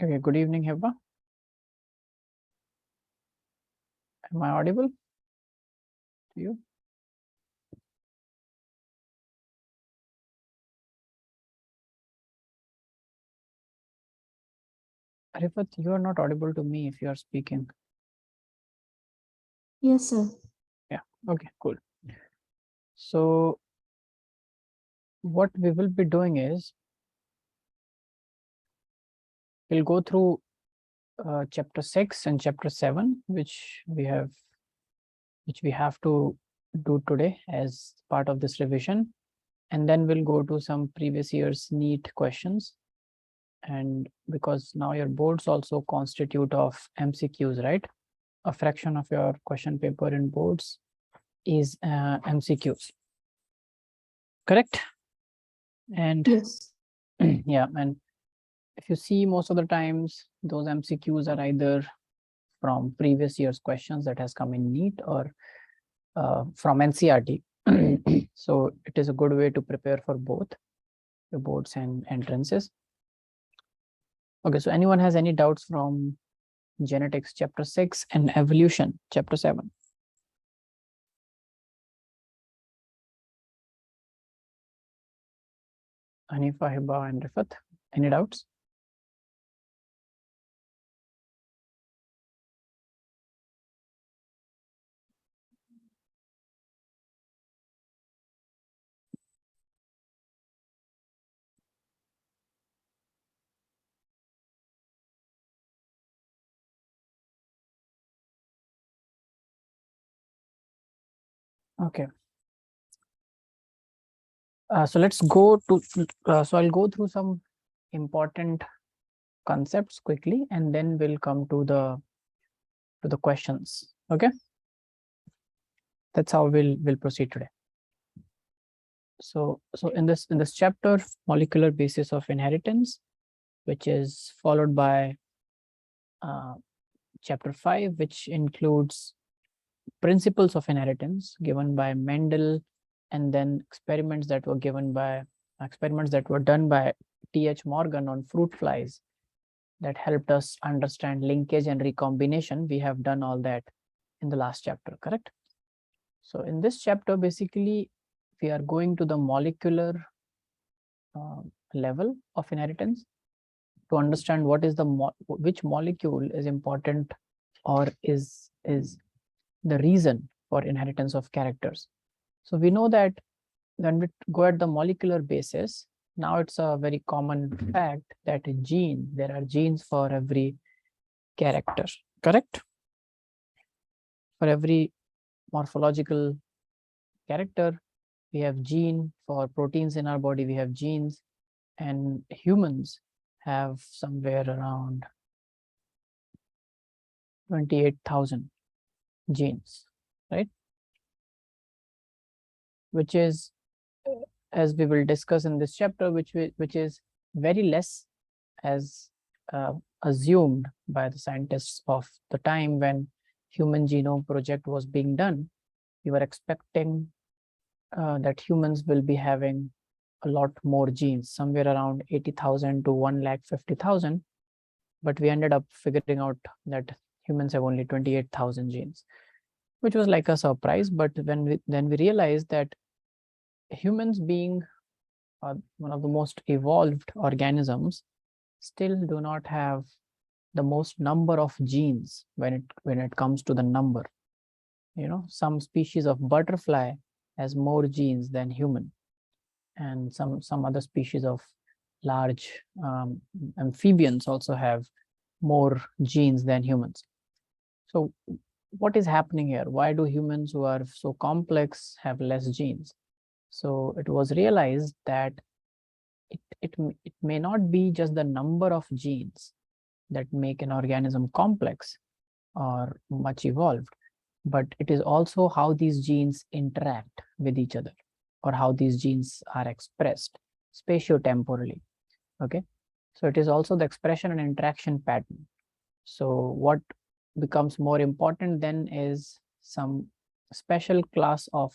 Okay, good evening, Heba. Am I audible to you? Arifat, you are not audible to me if you are speaking. Yes, sir. Yeah, okay, cool. So what we will be doing is we'll go through chapter 6 and chapter 7, which we have to do today as part of this revision. And then we'll go to some previous year's NEET questions. And because now your boards also constitute of MCQs, right? A fraction of your question paper in boards is MCQs, correct? And Yes. yeah, and if you see, most of the times those MCQs are either from previous year's questions that has come in NEET or from NCERT. So it is a good way to prepare for both the boards and entrances. Okay, so anyone has any doubts from genetics chapter 6 and evolution chapter 7? Hanifa, Hiba, and Rifat, any doubts? Okay. So let's go to, so I'll go through some important concepts quickly, and then we'll come to the questions. Okay. That's how we'll proceed today. So in this chapter, molecular basis of inheritance, which is followed by chapter 5, which includes principles of inheritance given by Mendel, and then experiments that were done by T.H. Morgan on fruit flies that helped us understand linkage and recombination. We have done all that in the last chapter, correct? So in this chapter, basically, we are going to the molecular level of inheritance to understand what is which molecule is important or is the reason for inheritance of characters. So we know that when we go at the molecular basis, now it's a very common fact that there are genes for every character, correct? For every morphological character, we have gene. For proteins in our body, we have genes, and humans have somewhere around 28,000 genes, right? Which is, as we will discuss in this chapter, which is very less as assumed by the scientists of the time when Human Genome Project was being done. We were expecting that humans will be having a lot more genes, somewhere around 80,000 to 150,000, but we ended up figuring out that humans have only 28,000 genes, which was like a surprise. But then we realized that humans, being one of the most evolved organisms, still do not have the most number of genes when it comes to the number. You know, some species of butterfly has more genes than human, and some other species of large amphibians also have more genes than humans. So what is happening here? Why do humans who are so complex have less genes? So it was realized that it may not be just the number of genes that make an organism complex or much evolved, but it is also how these genes interact with each other, or how these genes are expressed spatiotemporally. Okay, so it is also the expression and interaction pattern. So what becomes more important then is some special class of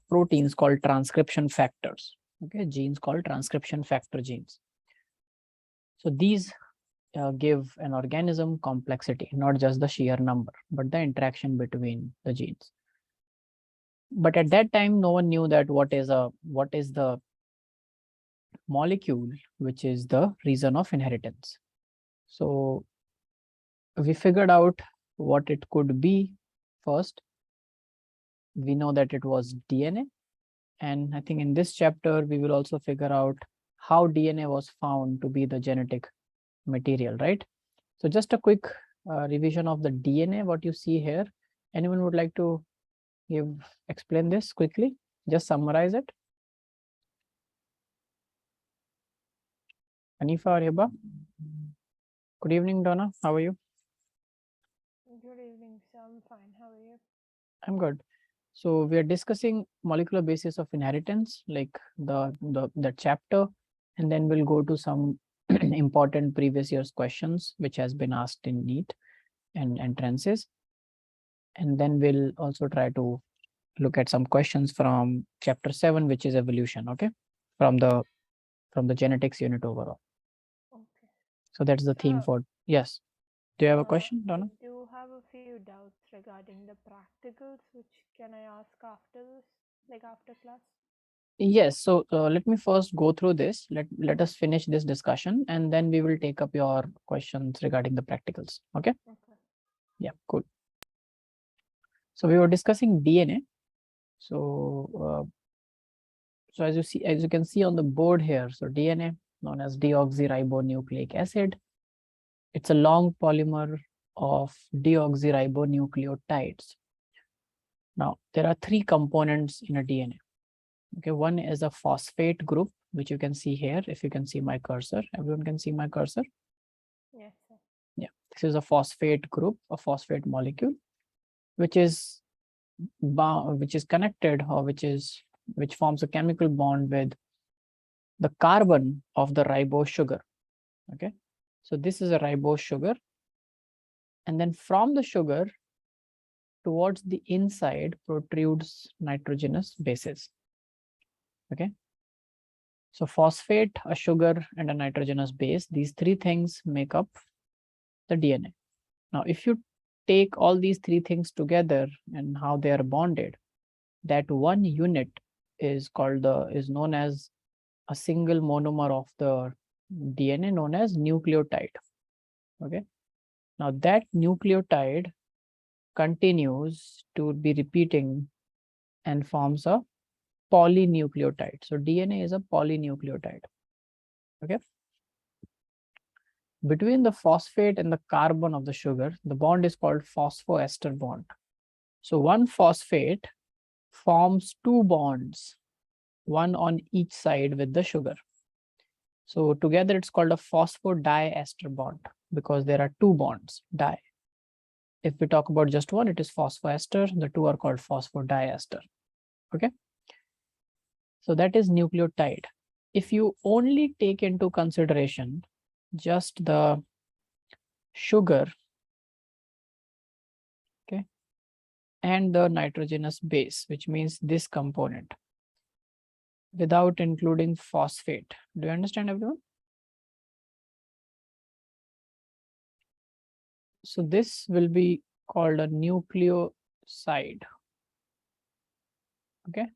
proteins called transcription factors. Okay, genes called transcription factor genes. So these give an organism complexity, not just the sheer number, but the interaction between the genes. But at that time, no one knew that what is the molecule which is the reason of inheritance. So we figured out what it could be first. We know that it was DNA. And I think in this chapter, we will also figure out how DNA was found to be the genetic material, right? So just a quick revision of the DNA, what you see here. Anyone would like to explain this quickly? Just summarize it. Anifa or Heba? Good evening, Donna. How are you? Good evening, sir. I'm fine. How are you? I'm good. So we are discussing molecular basis of inheritance, like the chapter, and then we'll go to some important previous year's questions, which has been asked in NEET and entrances. And then we'll also try to look at some questions from chapter 7, which is evolution, okay? From the genetics unit overall. Okay. So that's the theme for, yes. Do you have a question, I Donna? do have a few doubts regarding the practicals, which can I ask after this, like after class? Yes, so let me first go through this. Let us finish this discussion and then we will take up your questions regarding the practicals. Okay? Okay. Yeah, cool. So we were discussing DNA. So as you can see on the board here, so DNA, known as deoxyribonucleic acid, it's a long polymer of deoxyribonucleotides. Now, there are three components in a DNA. Okay, one is a phosphate group, which you can see here. If you can see my cursor, everyone can see my cursor. Yes, sir. Yeah, this is a phosphate group, a phosphate molecule, which is connected, or which forms a chemical bond with the carbon of the ribose sugar. Okay, so this is a ribose sugar, and then from the sugar towards the inside protrudes nitrogenous bases. Okay, so phosphate, a sugar, and a nitrogenous base, these three things make up the DNA. Now, if you take all these three things together and how they are bonded, that one unit is known as a single monomer of the DNA, known as nucleotide. Okay. Now that nucleotide continues to be repeating and forms a polynucleotide. So DNA is a polynucleotide. Okay. Between the phosphate and the carbon of the sugar, the bond is called phosphoester bond. So one phosphate forms two bonds, one on each side with the sugar. So together it's called a phosphodiester bond because there are two bonds, di. If we talk about just one, it is phosphoester. The two are called phosphodiester. Okay. So that is nucleotide. If you only take into consideration just the sugar, okay, and the nitrogenous base, which means this component, without including phosphate. Do you understand, everyone? So this will be called a nucleoside. Okay.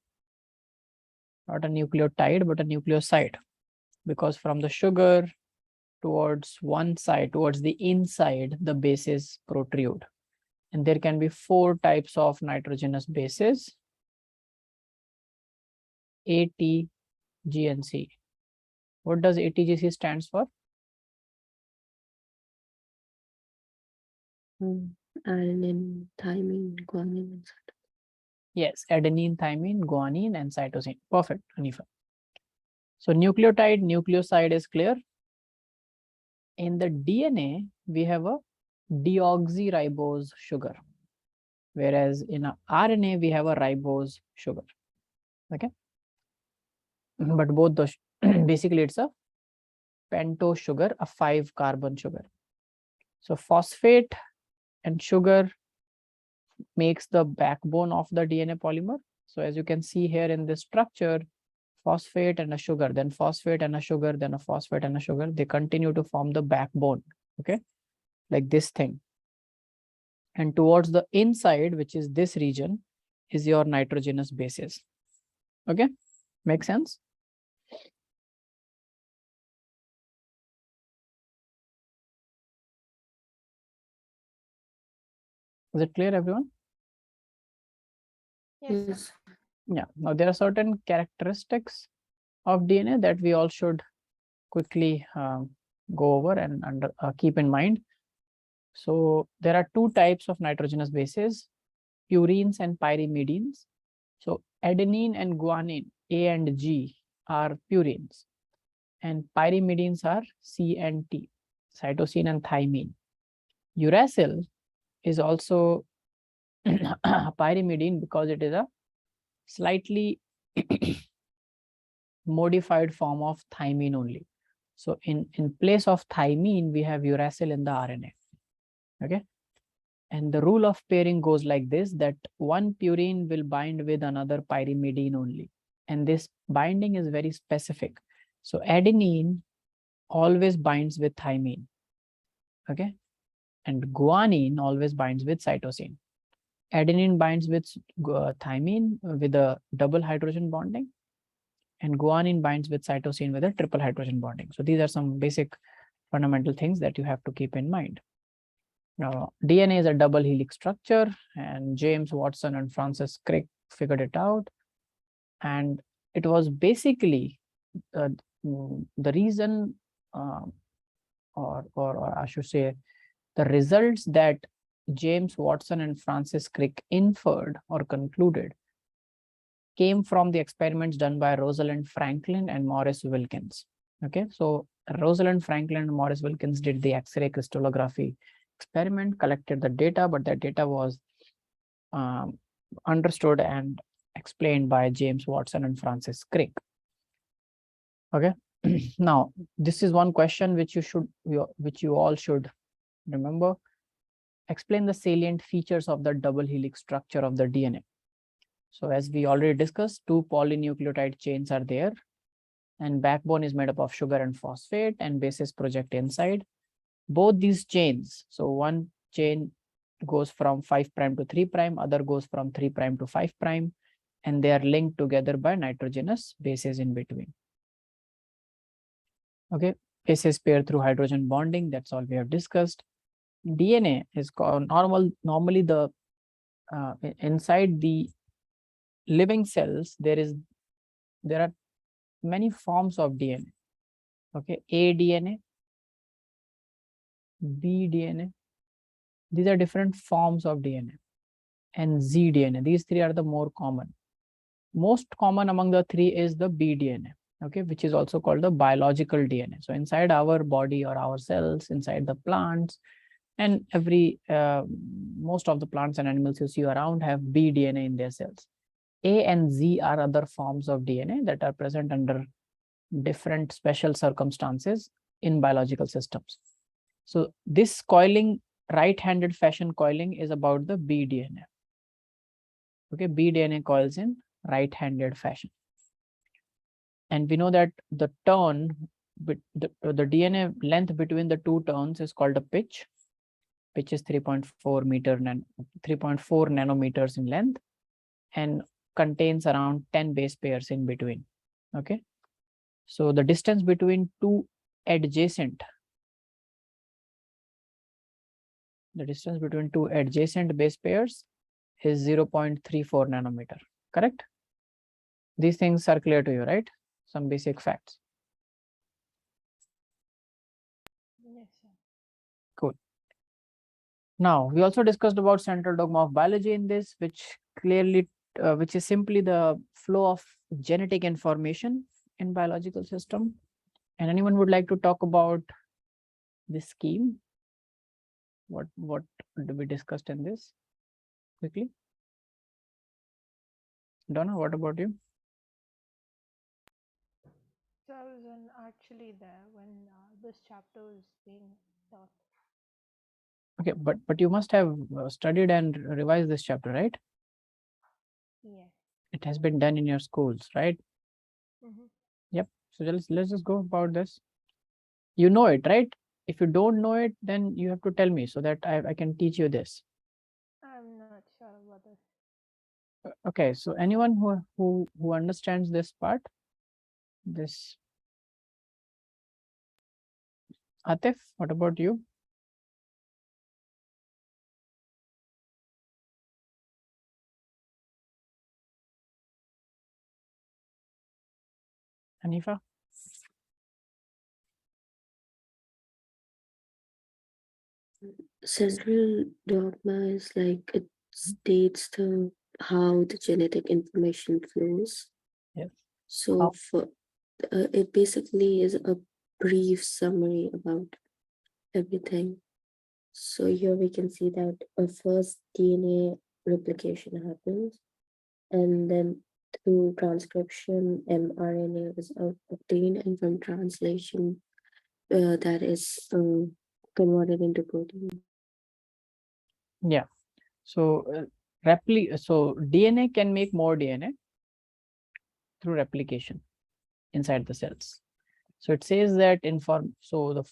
Not a nucleotide, but a nucleoside. Because from the sugar towards one side, towards the inside, the bases protrude. And there can be four types of nitrogenous bases: A, T, G, and C. What does ATGC stands for? Adenine, thymine, guanine, and cytosine. Yes, adenine, thymine, guanine, and cytosine. Perfect, Hanifa. So nucleotide, nucleoside is clear. In the DNA, we have a deoxyribose sugar, whereas in a RNA, we have a ribose sugar. Okay. But both the basically it's a pentose sugar, a 5-carbon sugar. So phosphate and sugar makes the backbone of the DNA polymer. So as you can see here in this structure, phosphate and a sugar, then phosphate and a sugar, then a phosphate and a sugar, they continue to form the backbone okay, like this thing. And towards the inside, which is this region, is your nitrogenous bases. Okay, make sense? Is it clear, everyone? Yes, sir. Yes. Yeah. Now there are certain characteristics of DNA that we all should quickly go over and keep in mind. So there are two types of nitrogenous bases, purines and pyrimidines. So adenine and guanine, A and G, are purines, and pyrimidines are C and T, cytosine and thymine. Uracil is also pyrimidine because it is a slightly modified form of thymine only. So in place of thymine, we have uracil in the RNA. Okay. And the rule of pairing goes like this, that one purine will bind with another pyrimidine only. And this binding is very specific. So adenine always binds with thymine. Okay. And guanine always binds with cytosine. Adenine binds with thymine with a double hydrogen bonding, and guanine binds with cytosine with a triple hydrogen bonding. So these are some basic fundamental things that you have to keep in mind. Now, DNA is a double helix structure, and James Watson and Francis Crick figured it out. And it was basically the reason, or I should say, the results that James Watson and Francis Crick inferred or concluded came from the experiments done by Rosalind Franklin and Maurice Wilkins. Okay, so Rosalind Franklin and Maurice Wilkins did the X-ray crystallography experiment, collected the data, but that data was understood and explained by James Watson and Francis Crick. Okay, now this is one question which you all should remember. Explain the salient features of the double helix structure of the DNA. So as we already discussed, two polynucleotide chains are there, and backbone is made up of sugar and phosphate, and bases project inside. Both these chains, so one chain goes from 5' to 3', other goes from 3' to 5', and they are linked together by nitrogenous bases in between. Okay, bases pair through hydrogen bonding, that's all we have discussed. DNA is called normally the inside the living cells, there are many forms of DNA. Okay, A DNA, B DNA, these are different forms of DNA, and Z DNA. These three are the more common. Most common among the three is the B DNA, okay, which is also called the biological DNA. So inside our body or our cells, inside the plants, and most of the plants and animals you see around have B DNA in their cells. A and Z are other forms of DNA that are present under different special circumstances in biological systems. So this coiling, right-handed fashion coiling, is about the B DNA. Okay, B DNA coils in right-handed fashion. And we know that the turn, the DNA length between the two turns is called a pitch. Pitch is 3.4 nanometers in length and contains around 10 base pairs in between. Okay, so the distance between two adjacent base pairs is 0.34 nanometer. Correct? These things are clear to you, right? Some basic facts. Yes, sir. Cool. Now, we also discussed about central dogma of biology in this, which is simply the flow of genetic information in biological system. And anyone would like to talk about this scheme? What do we discussed in this quickly? Donna, what about you? So I wasn't actually there when this chapter was being taught. Okay, but you must have studied and revised this chapter, right? Yes. It has been done in your schools, right? Mm-hmm. Yep. So let's just go about this. You know it, right? If you don't know it, then you have to tell me so that I can teach you this. I'm not sure about this. Okay, so anyone who understands this part, this Atif, what about you? Hanifa? Central dogma is like it states the how the genetic information flows. Yes. So How? for it basically is a brief summary about everything. So here we can see that a first DNA replication happens, and then through transcription, mRNA is obtained, and from translation, that is converted into protein. Yeah. So so DNA can make more DNA through replication inside the cells. So it says that the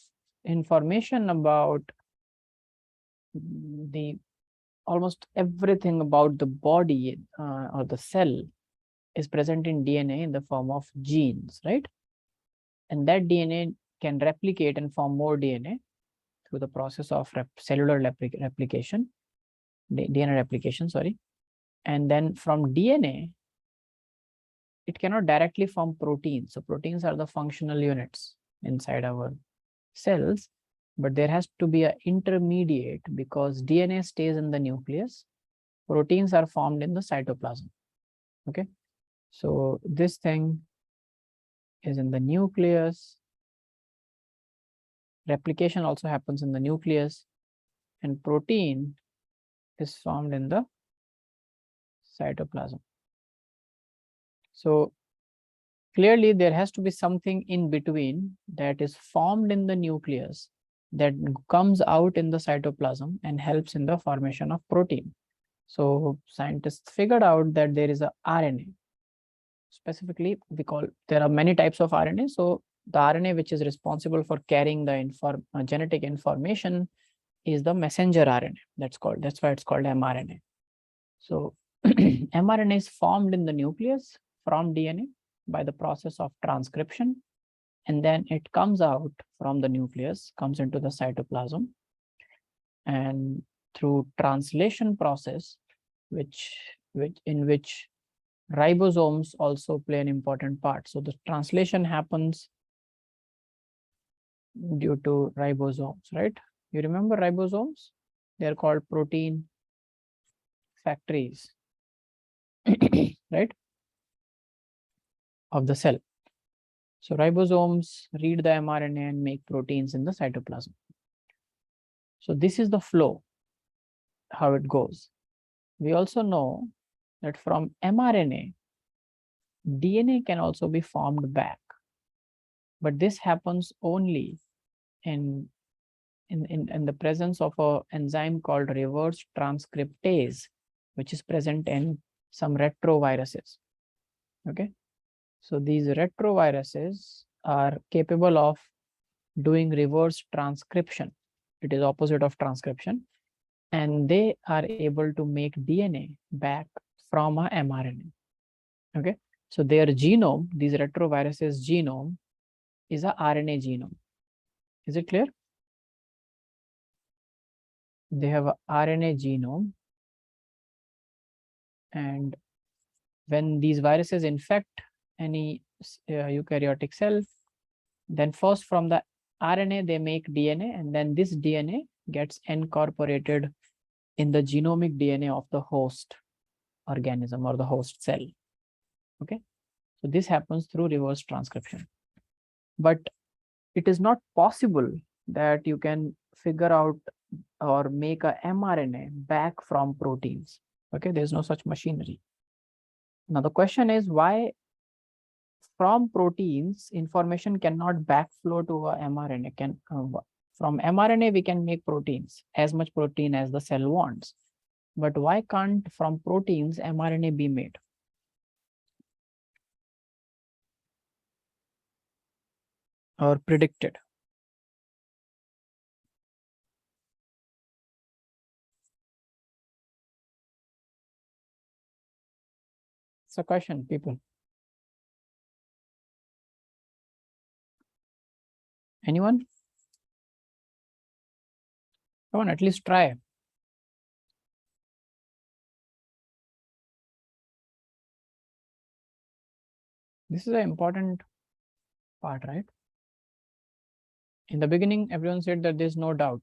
information about the almost everything about the body or the cell is present in DNA in the form of genes, right? And that DNA can replicate and form more DNA through the process of cellular replication, DNA replication, sorry. And then from DNA, it cannot directly form proteins. So proteins are the functional units inside our cells, but there has to be an intermediate because DNA stays in the nucleus. Proteins are formed in the cytoplasm. Okay. So this thing is in the nucleus. Replication also happens in the nucleus, and protein is formed in the cytoplasm. So clearly there has to be something in between that is formed in the nucleus that comes out in the cytoplasm and helps in the formation of protein. So scientists figured out that there is a RNA. Specifically, there are many types of RNA. So the RNA which is responsible for carrying the genetic information is the messenger RNA. That's why it's called mRNA. So mRNA is formed in the nucleus from DNA by the process of transcription, and then it comes out from the nucleus, comes into the cytoplasm, and through translation process, in which ribosomes also play an important part. So the translation happens due to ribosomes, right? You remember ribosomes? They're called protein factories, right, of the cell. So ribosomes read the mRNA and make proteins in the cytoplasm. So this is the flow, how it goes. We also know that from mRNA, DNA can also be formed back. But this happens only in the presence of an enzyme called reverse transcriptase, which is present in some retroviruses. Okay. So these retroviruses are capable of doing reverse transcription. It is opposite of transcription. And they are able to make DNA back from a mRNA. Okay. So their genome, these retroviruses genome, is a RNA genome. Is it clear? They have a RNA genome. And when these viruses infect any eukaryotic cell, then first from the RNA, they make DNA, and then this DNA gets incorporated in the genomic DNA of the host organism or the host cell. Okay. So this happens through reverse transcription. But it is not possible that you can figure out or make a mRNA back from proteins. Okay, there's no such machinery. Now the question is why from proteins information cannot backflow to a mRNA. From mRNA we can make proteins, as much protein as the cell wants. But why can't from proteins mRNA be made? Or predicted? It's a question, people. Anyone? Come on, at least try. This is an important part, right? In the beginning, everyone said that there's no doubt.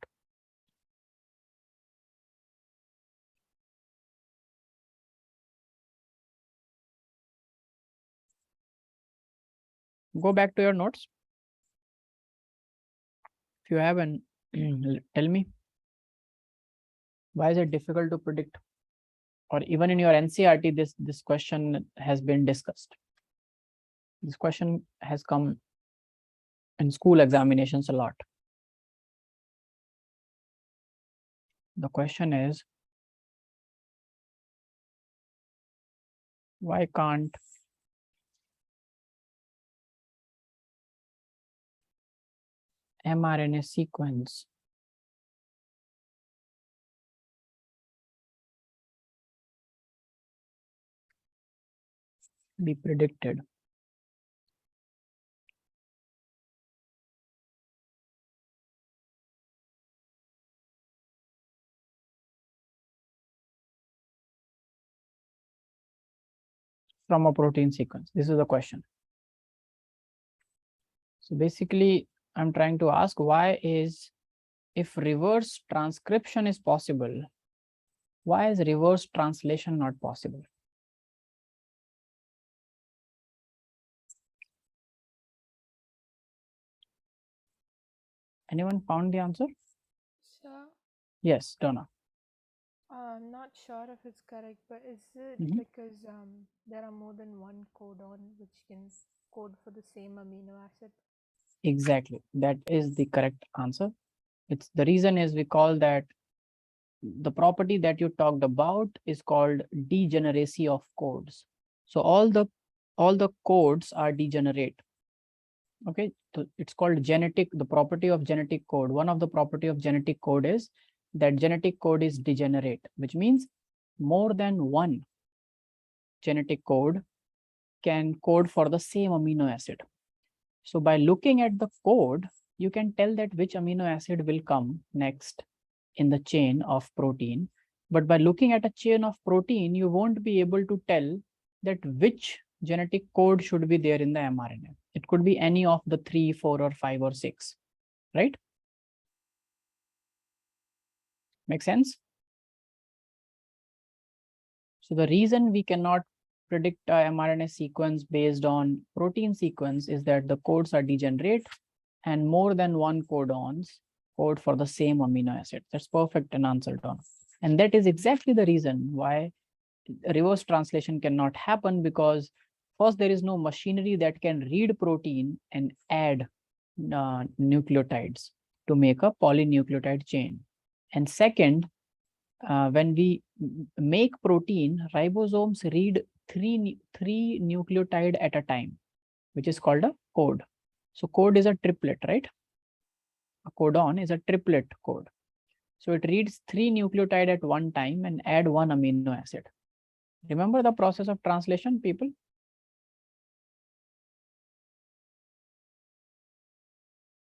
Go back to your notes. If you haven't, tell me. Why is it difficult to predict? Or even in your NCRT, this question has been discussed. This question has come in school examinations a lot. The question is, why can't mRNA sequence be predicted? From a protein sequence? This is the question. So basically, I'm trying to ask, why is, if reverse transcription is possible, why is reverse translation not possible? Anyone found the answer? Sir, Yes, Donna. I'm not sure if it's correct, but is it Mhm. because there are more than one codon which can code for the same amino acid? Exactly. That is the correct answer. It's the reason is we call that the property that you talked about is called degeneracy of codes. So all the codes are degenerate. Okay, so it's called genetic, the property of genetic code. One of the property of genetic code is that genetic code is degenerate, which means more than one genetic code can code for the same amino acid. So by looking at the code, you can tell that which amino acid will come next in the chain of protein. But by looking at a chain of protein, you won't be able to tell that which genetic code should be there in the mRNA. It could be any of the 3, 4, or 5, or 6, right? Make sense? So the reason we cannot predict a mRNA sequence based on protein sequence is that the codes are degenerate and more than one codons code for the same amino acid. That's perfect and answered on. And that is exactly the reason why reverse translation cannot happen, because first, there is no machinery that can read protein and add nucleotides to make a polynucleotide chain. And second, when we make protein, ribosomes read three nucleotide at a time, which is called a code. So code is a triplet, right? A codon is a triplet code. So it reads 3 nucleotide at one time and add one amino acid. Remember the process of translation, people?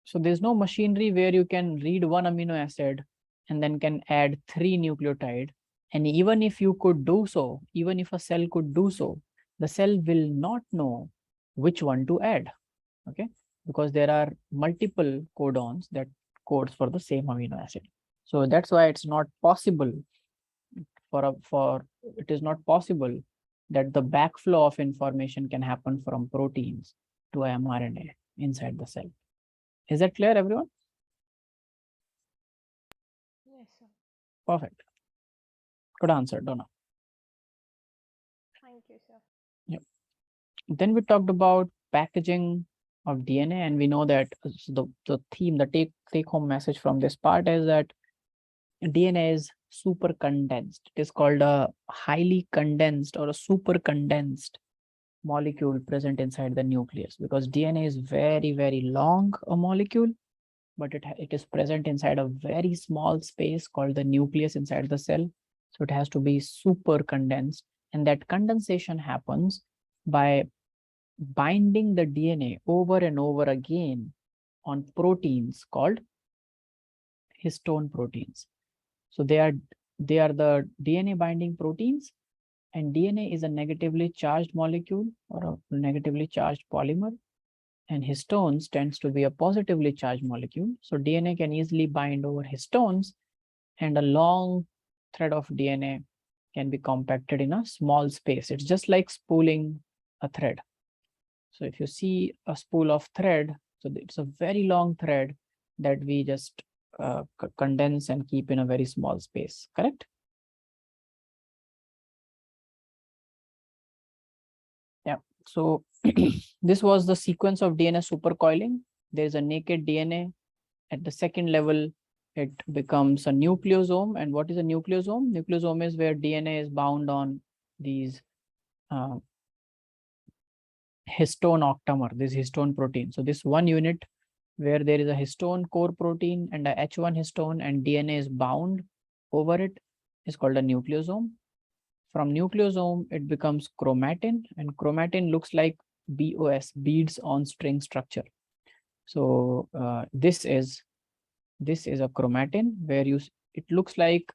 So there's no machinery where you can read one amino acid and then can add 3 nucleotide. And even if you could do so, even if a cell could do so, the cell will not know which one to add, okay? Because there are multiple codons that codes for the same amino acid. So that's why it's not possible it is not possible that the backflow of information can happen from proteins to mRNA inside the cell. Is that clear, everyone? Yes, sir. Perfect. Good answer, Donna. Thank you, sir. Yep. Then we talked about packaging of DNA, and we know that the theme, the take home message from this part is that DNA is super condensed. It is called a highly condensed or a super condensed molecule present inside the nucleus, because DNA is very, very long a molecule, but it is present inside a very small space called the nucleus inside the cell. So it has to be super condensed. And that condensation happens by binding the DNA over and over again on proteins called histone proteins. So they are the DNA binding proteins, and DNA is a negatively charged molecule or a negatively charged polymer, and histones tends to be a positively charged molecule. So DNA can easily bind over histones, and a long thread of DNA can be compacted in a small space. It's just like spooling a thread. So if you see a spool of thread, so it's a very long thread that we just condense and keep in a very small space, correct? Yeah, so this was the sequence of DNA supercoiling. There's a naked DNA. At the second level, it becomes a nucleosome. And what is a nucleosome? Nucleosome is where DNA is bound on these histone octamer, this histone protein. So this one unit where there is a histone core protein and a H1 histone and DNA is bound over it is called a nucleosome. From nucleosome, it becomes chromatin, and chromatin looks like BOS, beads on string structure. So this is a chromatin where it looks like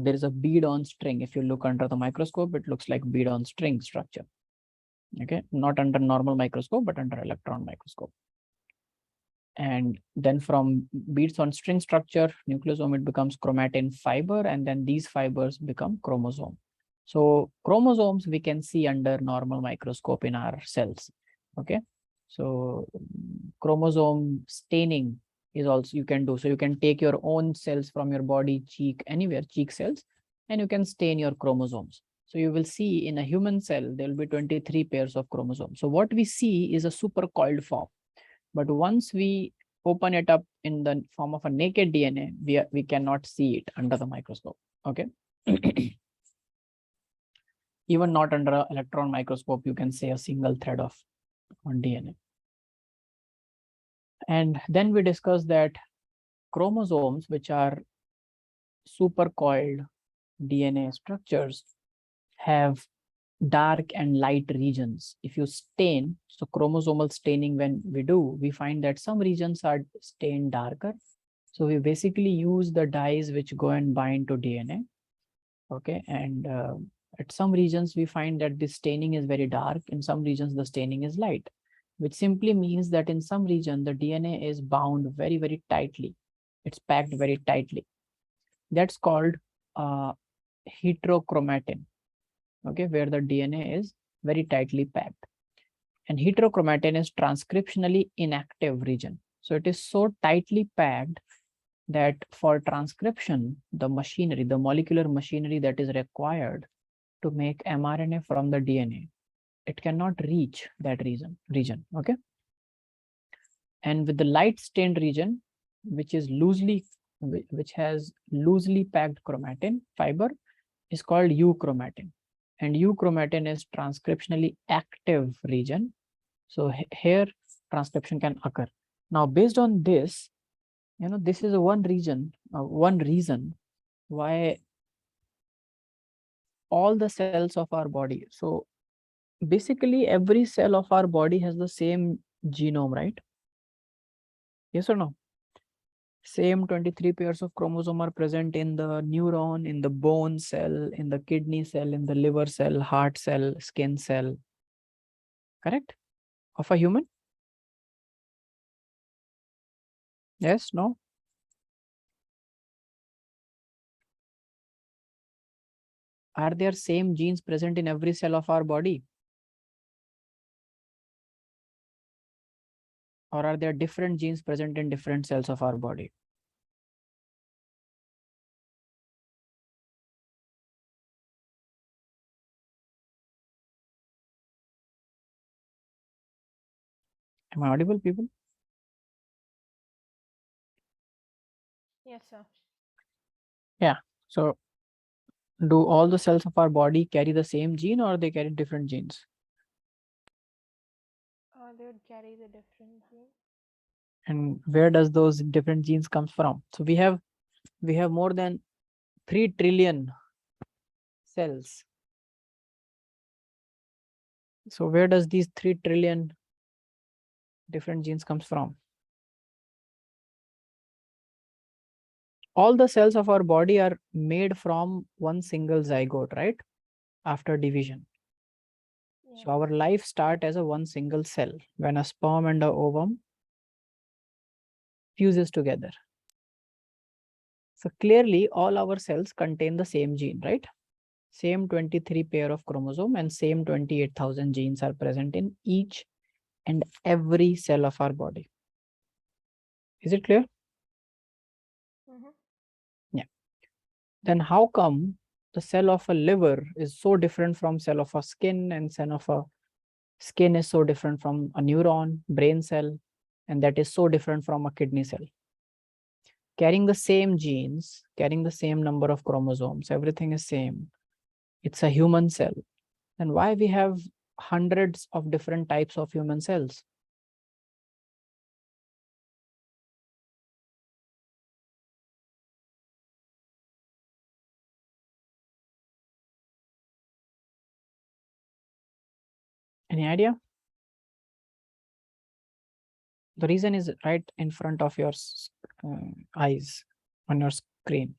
there is a bead on string. If you look under the microscope, it looks like bead on string structure. Okay, not under normal microscope, but under electron microscope. And then from beads on string structure, nucleosome, it becomes chromatin fiber, and then these fibers become chromosome. So chromosomes we can see under normal microscope in our cells. Okay, so chromosome staining is also you can do. So you can take your own cells from your body, cheek, anywhere, cheek cells, and you can stain your chromosomes. So you will see in a human cell, there will be 23 pairs of chromosomes. So what we see is a supercoiled form. But once we open it up in the form of a naked DNA, we cannot see it under the microscope. Okay. Even not under an electron microscope, you can see a single thread of DNA. And then we discussed that chromosomes, which are supercoiled DNA structures, have dark and light regions. If you stain, so chromosomal staining, when we do, we find that some regions are stained darker. So we basically use the dyes which go and bind to DNA. Okay, and at some regions we find that the staining is very dark. In some regions the staining is light, which simply means that in some region the DNA is bound very, very tightly. It's packed very tightly. That's called heterochromatin. Okay, where the DNA is very tightly packed. And heterochromatin is transcriptionally inactive region. So it is so tightly packed that for transcription, the machinery, the molecular machinery that is required to make mRNA from the DNA, it cannot reach that region. Okay. And with the light stained region, which has loosely packed chromatin fiber, is called euchromatin. And euchromatin is transcriptionally active region. So here transcription can occur. Now, based on this, this is one reason why all the cells of our body. So basically every cell of our body has the same genome, right? Yes or no? Same 23 pairs of chromosome are present in the neuron, in the bone cell, in the kidney cell, in the liver cell, heart cell, skin cell. Correct? Of a human? Yes, no? Are there same genes present in every cell of our body? Or are there different genes present in different cells of our body? Am I audible, people? Yes, sir. Yeah. So do all the cells of our body carry the same gene or they carry different genes? They would carry the different gene. And where does those different genes come from? So we have more than 3 trillion cells So where does these 3 trillion different genes comes from? All the cells of our body are made from one single zygote, right? After division. Yes. So our life start as a one single cell when a sperm and a ovum fuses together. So clearly all our cells contain the same gene, right? Same 23 pair of chromosome and same 28,000 genes are present in each and every cell of our body. Is it clear? Yeah. Then how come the cell of a liver is so different from cell of a skin, and cell of a skin is so different from a neuron, brain cell, and that is so different from a kidney cell? Carrying the same genes, carrying the same number of chromosomes, everything is same. It's a human cell. Then why we have hundreds of different types of human cells? Any idea? The reason is right in front of your eyes on your screen.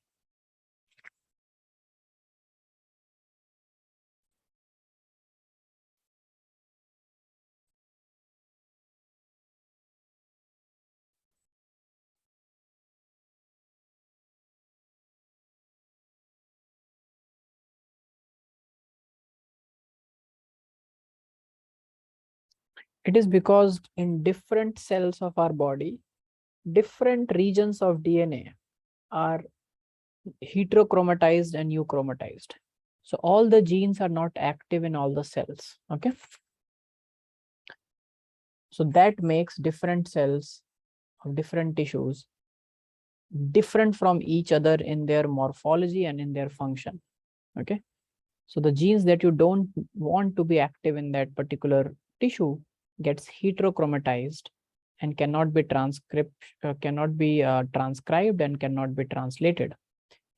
It is because in different cells of our body, different regions of DNA are heterochromatized and euchromatized. So all the genes are not active in all the cells. Okay. So that makes different cells of different tissues different from each other in their morphology and in their function. Okay. So the genes that you don't want to be active in that particular tissue gets heterochromatized and cannot be transcribed and cannot be translated.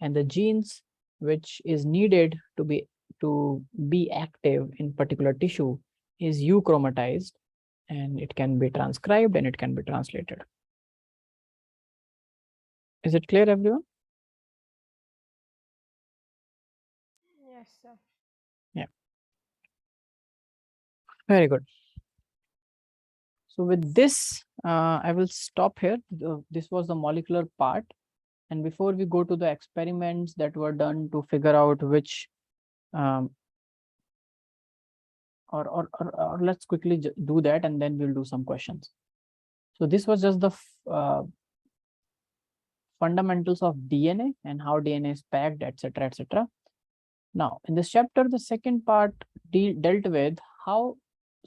And the genes which is needed to be active in particular tissue is euchromatized, and it can be transcribed and it can be translated. Is it clear, everyone? Yes, sir. Yeah. Very good. So with this, I will stop here. This was the molecular part. And before we go to the experiments that were done to figure out which, or let's quickly do that, and then we'll do some questions. So this was just the fundamentals of DNA and how DNA is packed, etc., etc. Now, in this chapter, the second part dealt with how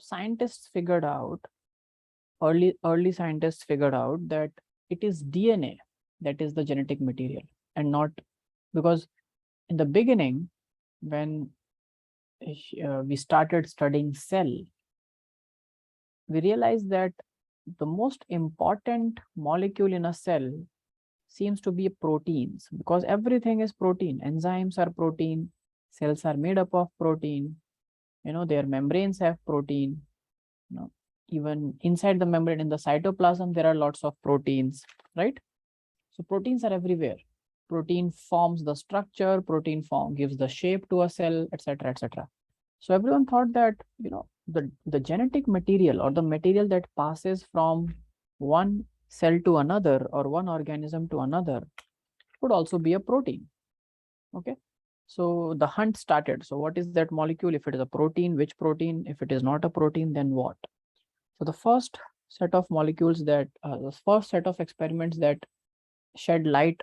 scientists figured out, early scientists figured out that it is DNA that is the genetic material, and not, because in the beginning, when we started studying cell, we realized that the most important molecule in a cell seems to be proteins, because everything is protein. Enzymes are protein, cells are made up of protein, their membranes have protein, even inside the membrane in the cytoplasm there are lots of proteins, right? So proteins are everywhere. Protein forms the structure, protein gives the shape to a cell, etc., etc. So everyone thought that the genetic material, or the material that passes from one cell to another or one organism to another, could also be a protein. Okay. So the hunt started. So what is that molecule? If it is a protein, which protein? If it is not a protein, then what? So the first set of molecules the first set of experiments that shed light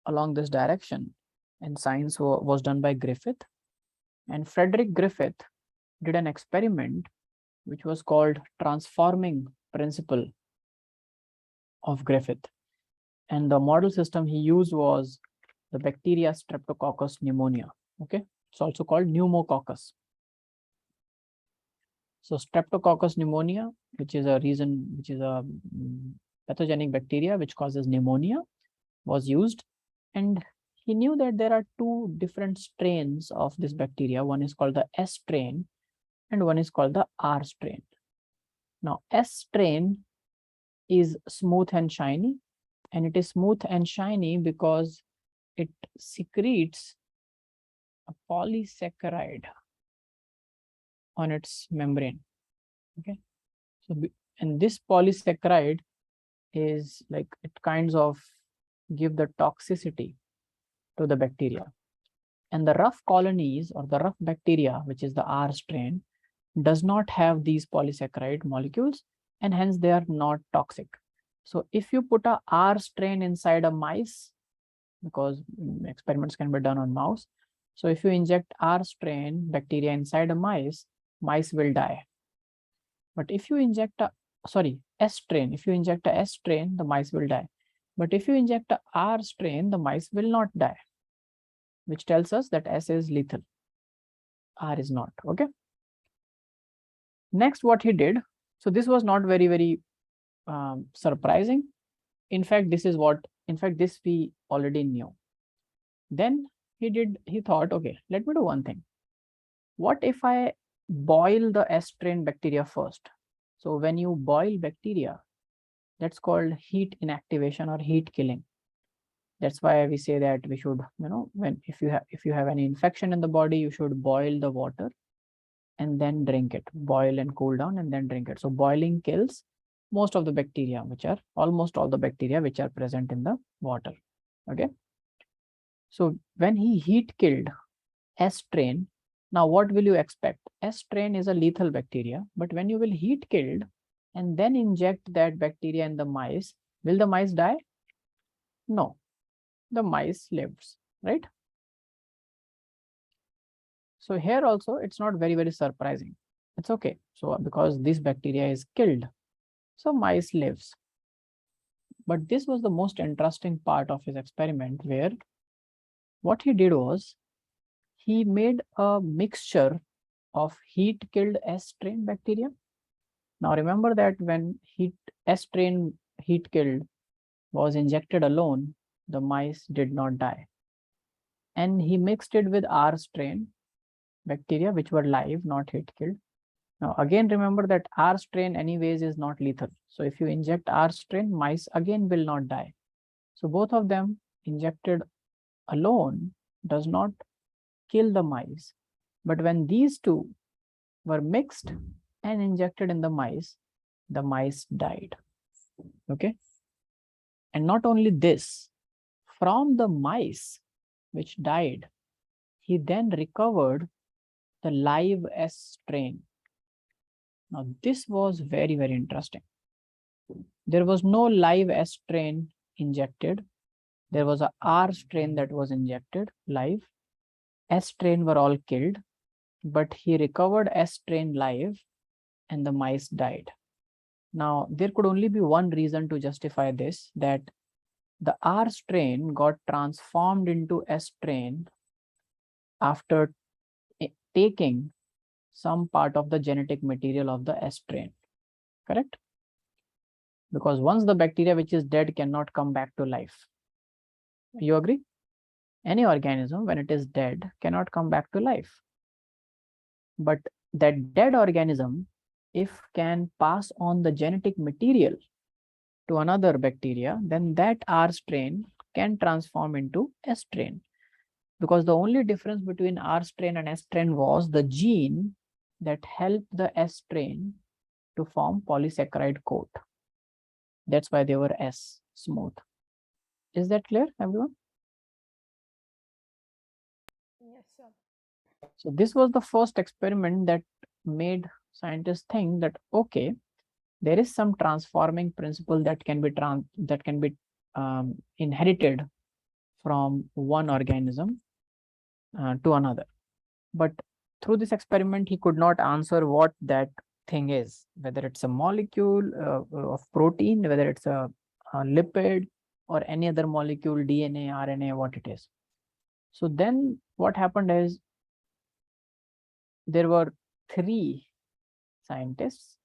along this direction in science was done by Griffith. And Frederick Griffith did an experiment which was called transforming principle of Griffith. And the model system he used was the bacteria Streptococcus pneumonia. Okay, it's also called pneumococcus. So Streptococcus pneumonia, which is a pathogenic bacteria which causes pneumonia, was used. And he knew that there are two different strains of this bacteria. One is called the S strain, and one is called the R strain. Now S strain is smooth and shiny, and it is smooth and shiny because it secretes a polysaccharide on its membrane. Okay, so and this polysaccharide is like, it kinds of give the toxicity to the bacteria, and the rough colonies or the rough bacteria, which is the R strain, does not have these polysaccharide molecules, and hence they are not toxic. So if you put a R strain inside a mice, because experiments can be done on mouse, so if you inject R strain bacteria inside a mice will die. But if you inject a S strain, if you inject a S strain, the mice will die. But if you inject a R strain, the mice will not die, which tells us that S is lethal, R is not. Okay. Next, what he did, so this was not very surprising. In fact, this we already knew. Then he thought, okay, let me do one thing. What if I boil the S strain bacteria first? So when you boil bacteria, that's called heat inactivation or heat killing. That's why we say that we should, if you have any infection in the body, you should boil the water and then drink it. Boil and cool down and then drink it. So boiling kills most of the bacteria, almost all the bacteria which are present in the water. Okay. So when he heat killed S strain, now what will you expect? S strain is a lethal bacteria, but when you will heat killed and then inject that bacteria in the mice, will the mice die? No, the mice lives, right? So here also, it's not very surprising. It's okay. So because this bacteria is killed, so mice lives. But this was the most interesting part of his experiment, where what he did was he made a mixture of heat killed S strain bacteria. Now remember that when S strain heat killed was injected alone, the mice did not die. And he mixed it with R strain bacteria, which were live, not heat killed. Now again, remember that R strain anyways is not lethal. So if you inject R strain, mice again will not die. So both of them injected alone does not kill the mice. But when these two were mixed and injected in the mice died. Okay. And not only this, from the mice which died, he then recovered the live S strain. Now this was very interesting. There was no live S strain injected. There was a R strain that was injected live. S strain were all killed, but he recovered S strain live and the mice died. Now there could only be one reason to justify this, that the R strain got transformed into S strain after taking some part of the genetic material of the S strain, correct? Because once the bacteria which is dead cannot come back to life. You agree? Any organism, when it is dead, cannot come back to life. But that dead organism, if can pass on the genetic material to another bacteria, then that R strain can transform into S strain. Because the only difference between R strain and S strain was the gene that helped the S strain to form polysaccharide coat. That's why they were S, smooth. Is that clear, everyone? Yes, sir. So this was the first experiment that made scientists think that, okay, there is some transforming principle that can be inherited from one organism to another. But through this experiment, he could not answer what that thing is, whether it's a molecule of protein, whether it's a lipid or any other molecule, DNA, RNA, what it is. So then what happened is, there were 3 scientists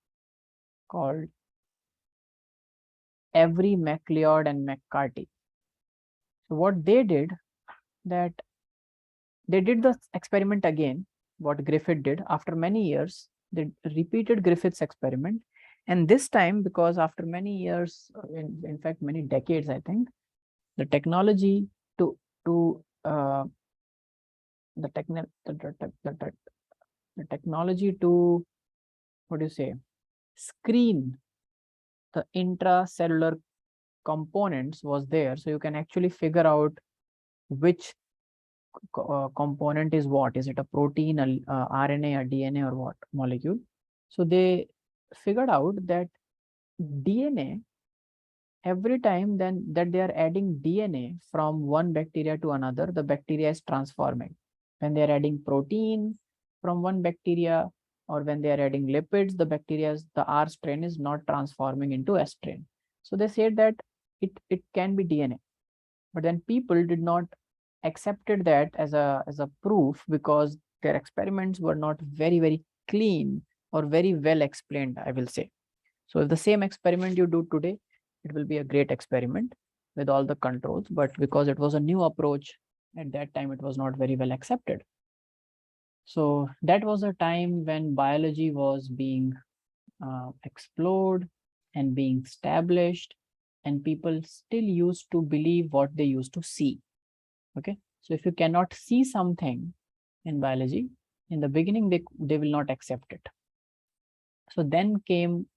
called Avery, MacLeod, and McCarthy. So what they did, that they did the experiment again, what Griffith did after many years. they repeated Griffiths experiment. And this time, because after many years, in fact, many decades, I think, the technology to the technology to, what do you say, screen the intracellular components was there. So you can actually figure out which component is what. Is it a protein, a RNA, a DNA, or what molecule? So they figured out that DNA, every time then that they are adding DNA from one bacteria to another, the bacteria is transforming. When they are adding protein from one bacteria, or when they are adding lipids, the R strain is not transforming into S strain. So they said that it can be DNA, but then people did not accepted that as a proof, because their experiments were not very clean or very well explained, I will say. So if the same experiment you do today, it will be a great experiment with all the controls, but because it was a new approach at that time, it was not very well accepted. So that was a time when biology was being explored and being established, and people still used to believe what they used to see. Okay, so if you cannot see something in biology, in the beginning, they will not accept it. So then came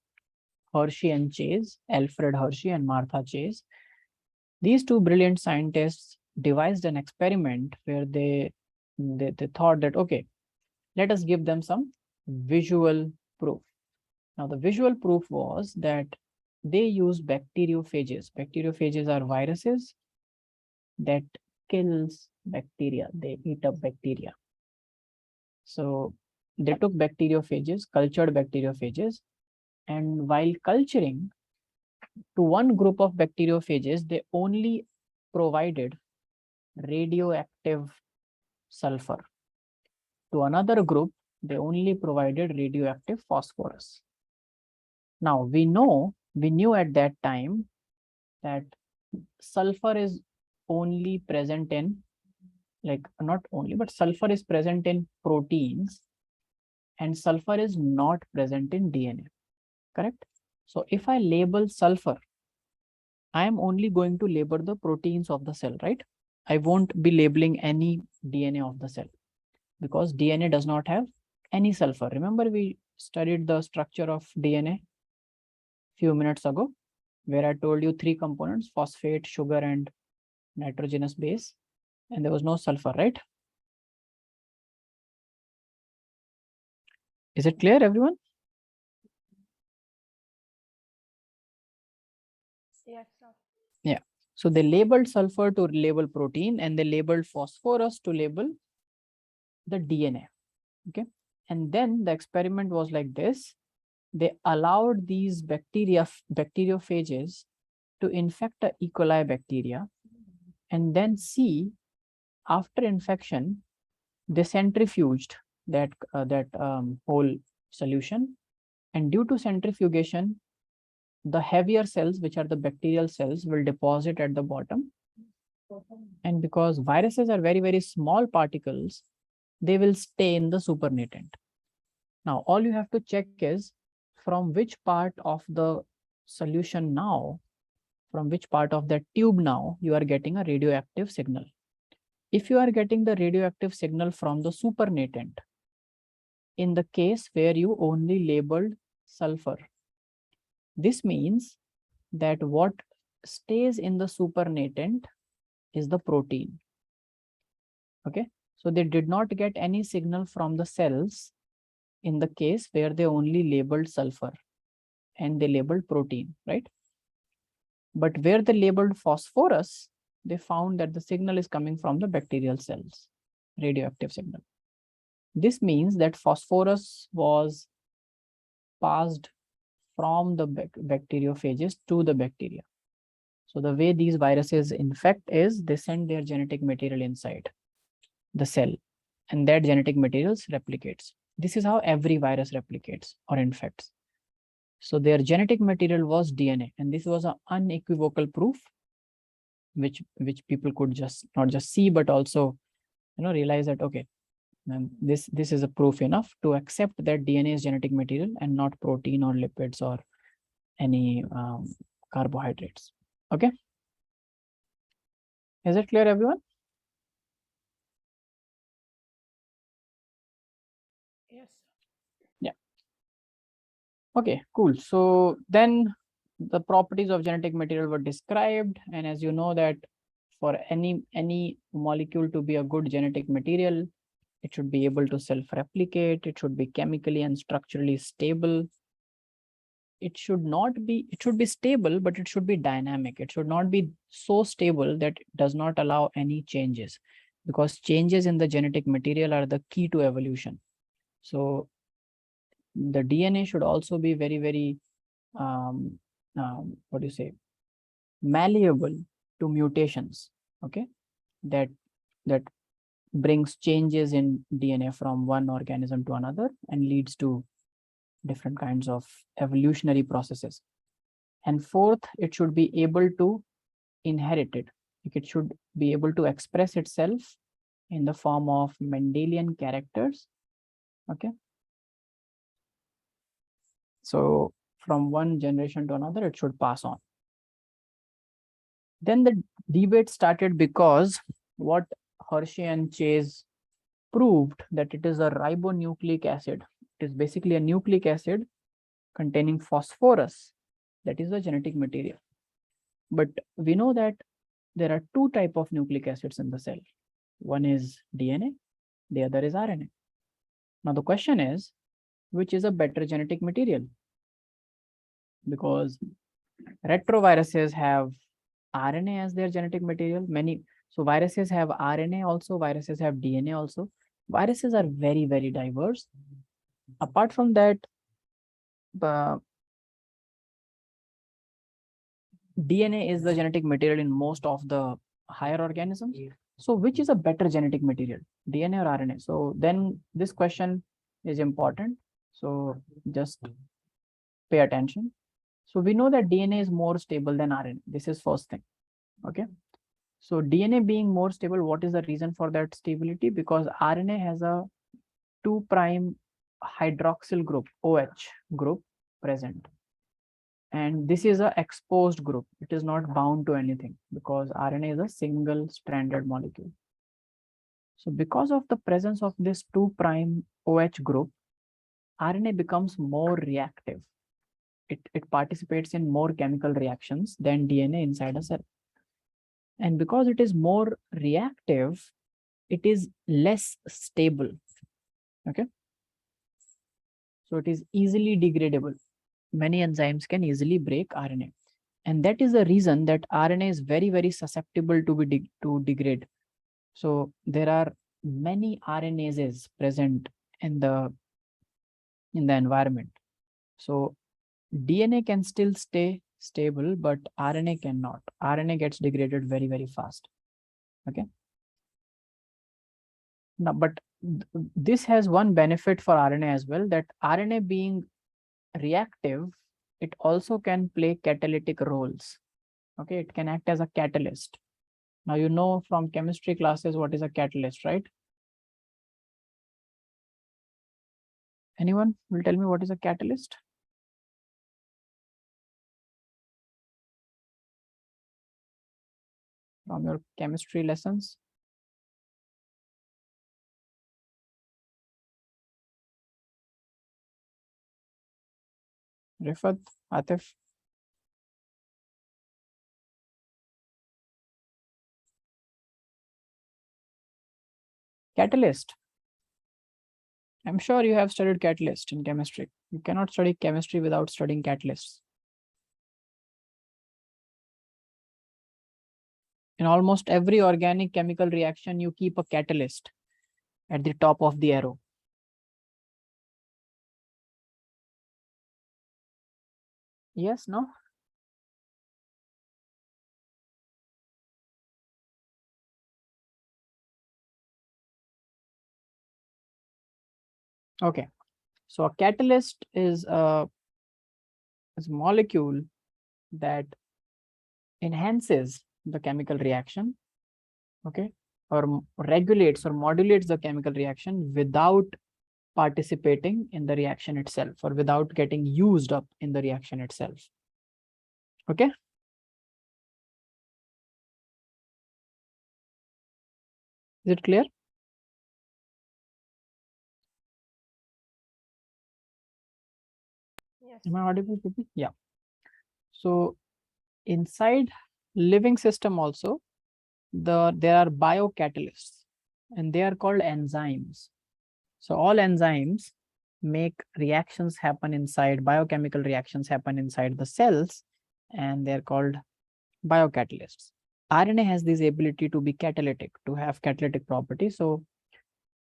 Hershey and Chase, Alfred Hershey and Martha Chase. These two brilliant scientists devised an experiment where they thought that, okay, let us give them some visual proof. Now, the visual proof was that they used bacteriophages. Bacteriophages are viruses that kills bacteria. They eat up bacteria. So they took bacteriophages, cultured bacteriophages, and while culturing, to one group of bacteriophages, they only provided radioactive sulfur. To another group, they only provided radioactive phosphorus. Now, we knew at that time that sulfur is only present in, like, not only, but sulfur is present in proteins, and sulfur is not present in DNA, correct? So if I label sulfur, I am only going to label the proteins of the cell, right? I won't be labeling any DNA of the cell, because DNA does not have any sulfur. Remember, we studied the structure of DNA few minutes ago, where I told you 3 components: phosphate, sugar, and nitrogenous base, and there was no sulfur, right? Is it clear, everyone? Yes, sir. Yeah. So they labeled sulfur to label protein, and they labeled phosphorus to label the DNA. Okay. And then the experiment was like this. They allowed these bacteriophages to infect a E. coli bacteria, and then see, after infection, they centrifuged that whole solution. And due to centrifugation, the heavier cells, which are the bacterial cells, will deposit at the bottom. And because viruses are very small particles, they will stay in the supernatant. Now, all you have to check is from which part of the solution now, from which part of that tube now, you are getting a radioactive signal. If you are getting the radioactive signal from the supernatant, in the case where you only labeled sulfur, this means that what stays in the supernatant is the protein. Okay, so they did not get any signal from the cells in the case where they only labeled sulfur and they labeled protein, right? But where they labeled phosphorus, they found that the signal is coming from the bacterial cells, radioactive signal. This means that phosphorus was passed from the bacteriophages to the bacteria. So the way these viruses infect is they send their genetic material inside the cell, and that genetic materials replicates. This is how every virus replicates or infects. So their genetic material was DNA, and this was an unequivocal proof, which people could just not just see, but also realize that, okay, And this is a proof enough to accept that DNA is genetic material and not protein or lipids or any carbohydrates. Okay. Is it clear, everyone? Yes. Yeah. Okay, cool. So then the properties of genetic material were described. And as you know that for any molecule to be a good genetic material, it should be able to self-replicate. It should be chemically and structurally stable. It should be stable, but it should be dynamic. It should not be so stable that it does not allow any changes, because changes in the genetic material are the key to evolution. So the DNA should also be very, very, what do you say, malleable to mutations. Okay, that brings changes in DNA from one organism to another and leads to different kinds of evolutionary processes. And fourth, it should be able to inherit it. It should be able to express itself in the form of Mendelian characters. Okay. So from one generation to another, it should pass on. Then the debate started because what Hershey and Chase proved that it is a ribonucleic acid. It is basically a nucleic acid containing phosphorus that is the genetic material. But we know that there are two types of nucleic acids in the cell. One is DNA, the other is RNA. Now the question is, which is a better genetic material? Because retroviruses have RNA as their genetic material. So viruses have RNA also, viruses have DNA also. Viruses are very, very diverse. Apart from that, the DNA is the genetic material in most of the higher organisms. So which is a better genetic material, DNA or RNA? So then this question is important. So just pay attention. So we know that DNA is more stable than RNA. This is first thing. Okay. So DNA being more stable, what is the reason for that stability? Because RNA has a 2' hydroxyl group, OH group present. And this is a exposed group. It is not bound to anything because RNA is a single stranded molecule. So because of the presence of this 2' OH group, RNA becomes more reactive. It participates in more chemical reactions than DNA inside a cell. And because it is more reactive, it is less stable. Okay. So it is easily degradable. Many enzymes can easily break RNA. And that is the reason that RNA is very, very susceptible to degrade. So there are many RNases present in the environment. So DNA can still stay stable, but RNA cannot. RNA gets degraded very, very fast. Okay. Now, but this has one benefit for RNA as well, that RNA being reactive, it also can play catalytic roles. Okay, it can act as a catalyst. Now you know from chemistry classes what is a catalyst, right? Anyone will tell me what is a catalyst? From your chemistry lessons? Rifat, Atif? Catalyst. I'm sure you have studied catalyst in chemistry. You cannot study chemistry without studying catalysts. In almost every organic chemical reaction, you keep a catalyst at the top of the arrow. Yes, no? Okay. So a catalyst is a molecule that enhances the chemical reaction. Okay. or regulates or modulates the chemical reaction without participating in the reaction itself or without getting used up in the reaction itself. Okay. Is it clear? Yes. Am I audible, people? Yeah. So inside living system also, there are biocatalysts and they are called enzymes. So all enzymes make reactions happen inside, biochemical reactions happen inside the cells, and they're called biocatalysts. RNA has this ability to be catalytic, to have catalytic properties. So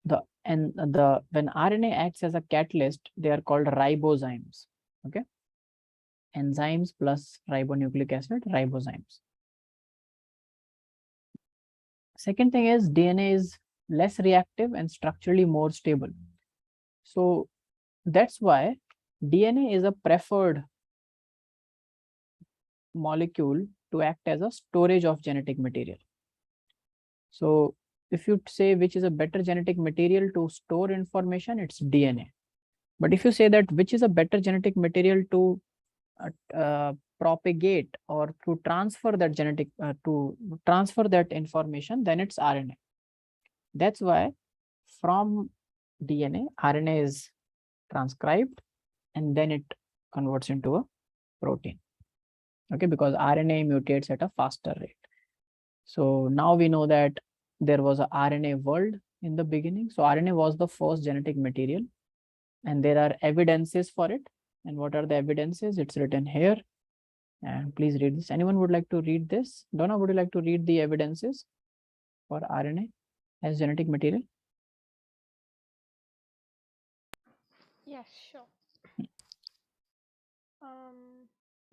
when RNA acts as a catalyst, they are called ribozymes. Okay. Enzymes plus ribonucleic acid, ribozymes. Second thing is DNA is less reactive and structurally more stable. So that's why DNA is a preferred molecule to act as a storage of genetic material. So if you say which is a better genetic material to store information, it's DNA. But if you say that which is a better genetic material to propagate or to transfer that information, then it's RNA. That's why from DNA, RNA is transcribed and then it converts into a protein. Okay, because RNA mutates at a faster rate. So now we know that there was a RNA world in the beginning. So RNA was the first genetic material and there are evidences for it. And what are the evidences? It's written here. And please read this. Anyone would like to read this? Donna, would you like to read the evidences for RNA as genetic material? Yes, sure.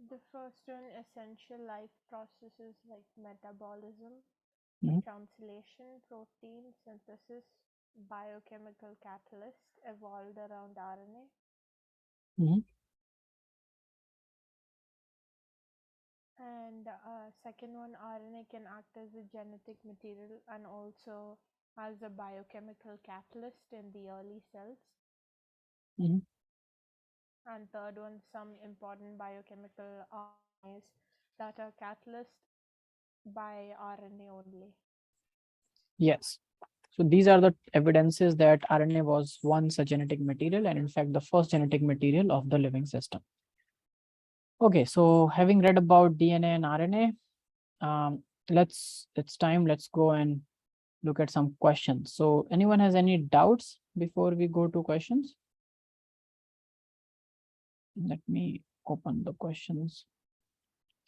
The first one, essential life processes like metabolism, translation, protein synthesis, biochemical catalyst evolved around RNA. And second one, RNA can act as a genetic material and also as a biochemical catalyst in the early cells. And third one, some important biochemical RNAs that are catalyst by RNA only. Yes. So these are the evidences that RNA was once a genetic material and in fact the first genetic material of the living system. Okay, so having read about DNA and RNA, let's go and look at some questions. So anyone has any doubts before we go to questions? Let me open the questions.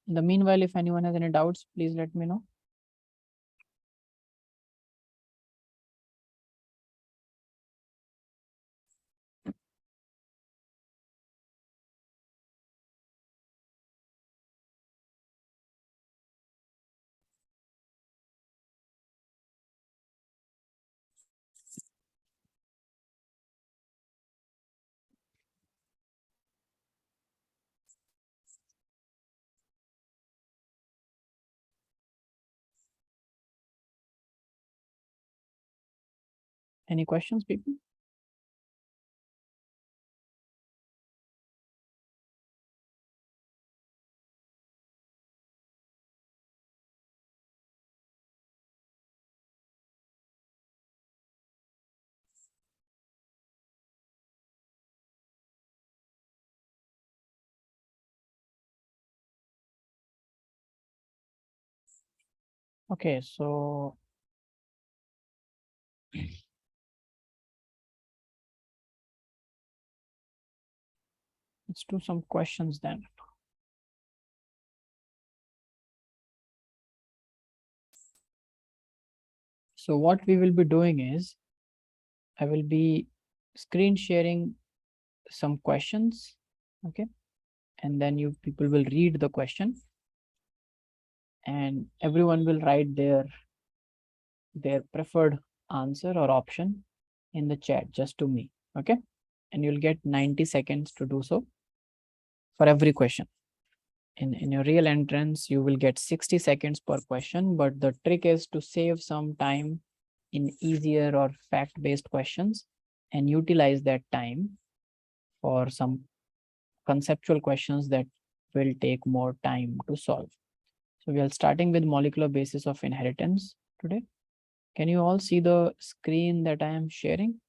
In the meanwhile, if anyone has any doubts, please let me know. Any questions, people? Okay, so let's do some questions then. So what we will be doing is, I will be screen sharing some questions, okay? And then you people will read the question and everyone will write their preferred answer or option in the chat just to me, okay? And you'll get 90 seconds to do so for every question. In your real entrance, you will get 60 seconds per question, but the trick is to save some time in easier or fact-based questions and utilize that time for some conceptual questions that will take more time to solve. So we are starting with molecular basis of inheritance today. Can you all see the screen that I am sharing?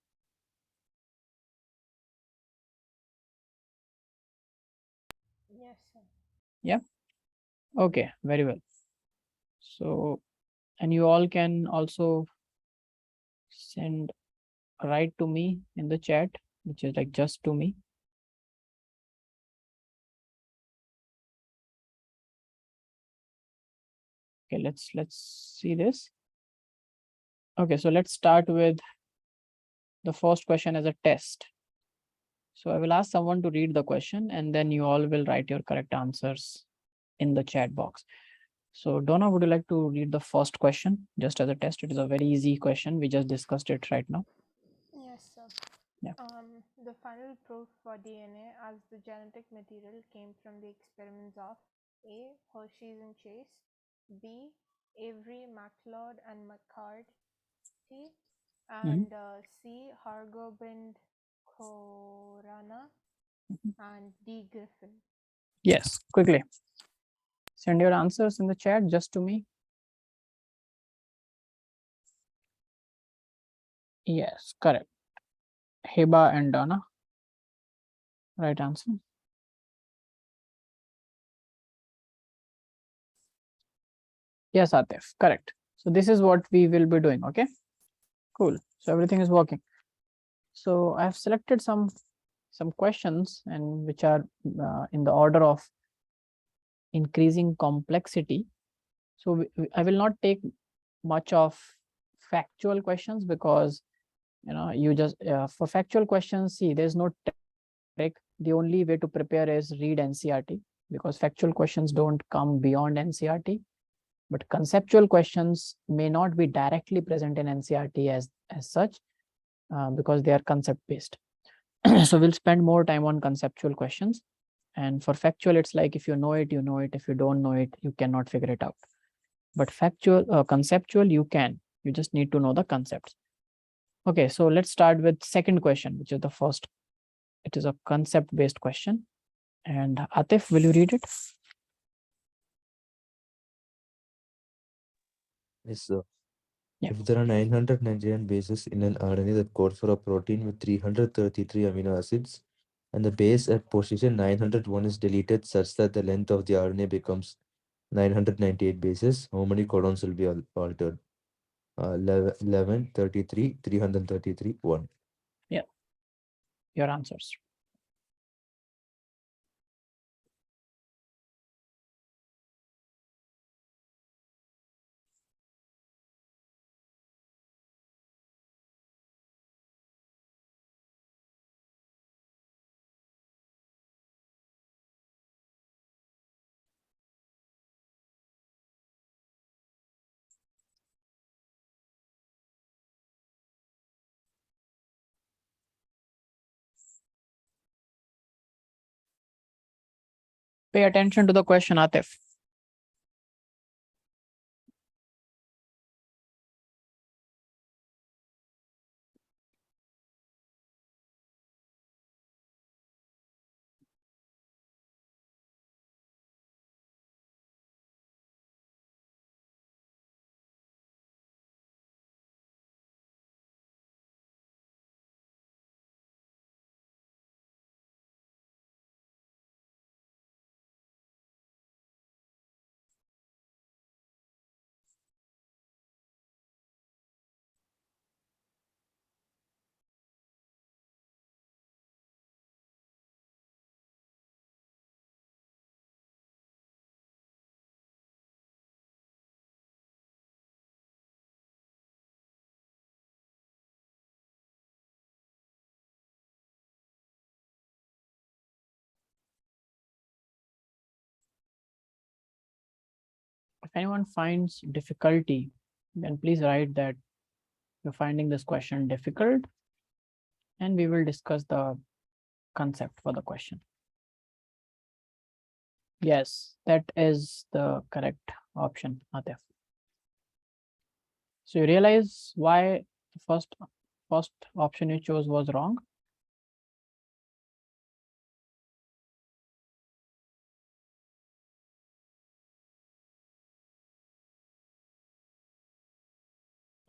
Yes, sir. Yeah. Okay, very well. So, and you all can also write to me in the chat, which is like just to me. Okay, let's see this. Okay, so let's start with the first question as a test. So I will ask someone to read the question and then you all will write your correct answers in the chat box. So Donna, would you like to read the first question just as a test? It is a very easy question. We just discussed it right now. Yes, sir. Yeah. The final proof for DNA as the genetic material came from the experiments of A. Hershey and Chase, B. Avery, MacLeod, and McCarthy, and C. Hargobind, Khorana, and D. Griffin. Yes, quickly. Send your answers in the chat just to me. Yes, correct. Heba and Donna. Right answer. Yes, Atif, correct. So this is what we will be doing. Okay, cool. So everything is working. So I have selected some questions and which are in the order of increasing complexity. So I will not take much of factual questions because you just for factual questions, see, there's no trick. The only way to prepare is read NCERT because factual questions don't come beyond NCERT, but conceptual questions may not be directly present in NCERT as such because they are concept based. So we'll spend more time on conceptual questions, and for factual it's like if you know it, you know it. If you don't know it, you cannot figure it out. But factual conceptual, you can. You just need to know the concepts. Okay, so let's start with second question, which is the first. It is a concept based question. And Atif, will you read it? Yes, sir. Yeah. If there are 999 bases in an RNA that codes for a protein with 333 amino acids, and the base at position 901 is deleted such that the length of the RNA becomes 998 bases, how many codons will be altered? 11, 33, 333, 1. Yeah. Your answers. Pay attention to the question, Atif. If anyone finds difficulty, then please write that you're finding this question difficult, and we will discuss the concept for the question. Yes, that is the correct option, Atif. So you realize why the first option you chose was wrong?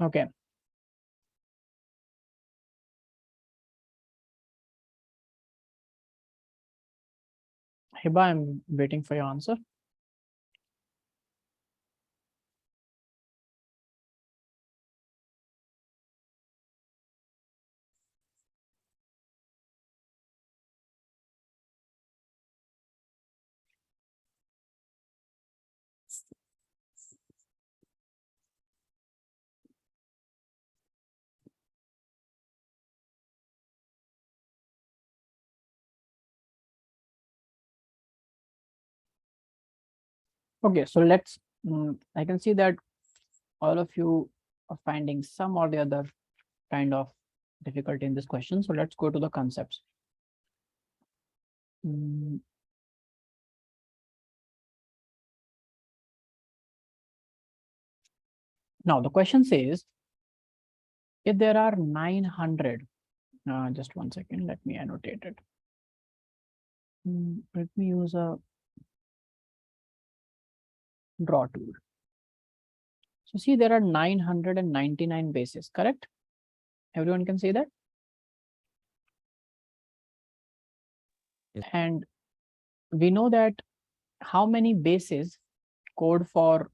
Okay. Hiba, I'm waiting for your answer. Okay, so let's, I can see that all of you are finding some or the other kind of difficulty in this question. So let's go to the concepts. Now the question says, if there are 900, just 1 second, let me annotate it. Let me use a draw tool. So see, there are 999 bases, correct? Everyone can say that? Yes. And we know that how many bases code for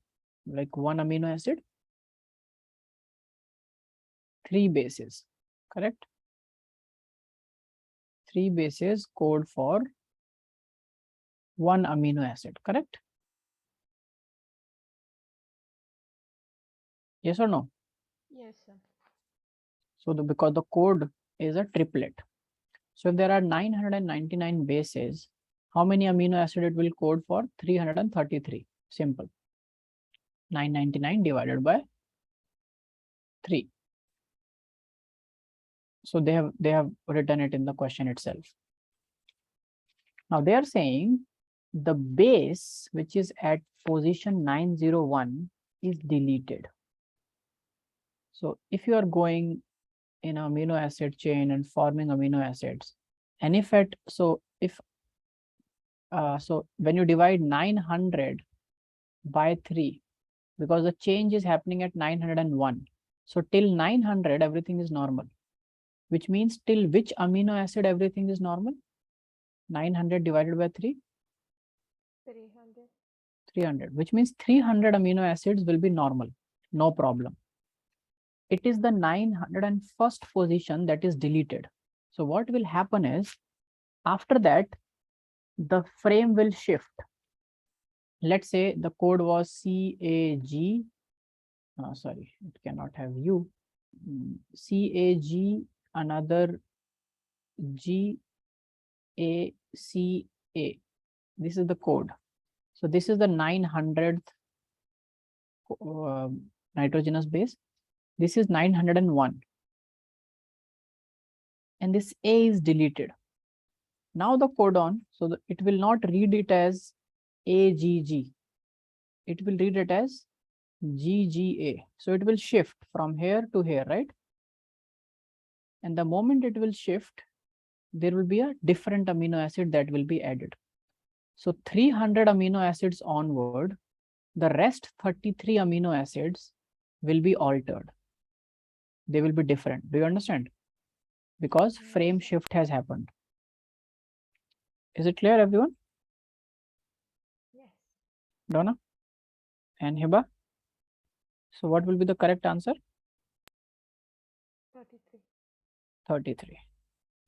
like one amino acid? 3 bases, correct? 3 bases code for one amino acid, correct? Yes or no? Yes, sir. So because the code is a triplet. So if there are 999 bases, how many amino acid it will code for? 333. Simple. 999 divided by 3. So they have written it in the question itself. Now they are saying the base which is at position 901 is deleted. So if you are going in amino acid chain and forming amino acids, and if at so when you divide 900 by 3, because the change is happening at 901, so till 900 everything is normal, which means till which amino acid everything is normal? 900 divided by 3, 300. 300, which means 300 amino acids will be normal, no problem. It is the 901st position that is deleted. So what will happen is, after that, the frame will shift. Let's say the code was CAG. Sorry, it cannot have U. CAG, another GACA. This is the code. So this is the 900th nitrogenous base. This is 901. And this A is deleted. Now the codon, so it will not read it as AGG. It will read it as GGA. So it will shift from here to here, right? And the moment it will shift, there will be a different amino acid that will be added. So 300 amino acids onward, the rest 33 amino acids will be altered. They will be different. Do you understand? Because frame shift has happened. Is it clear, everyone? Yes. Donna and Hiba? So what will be the correct answer? 33. 33.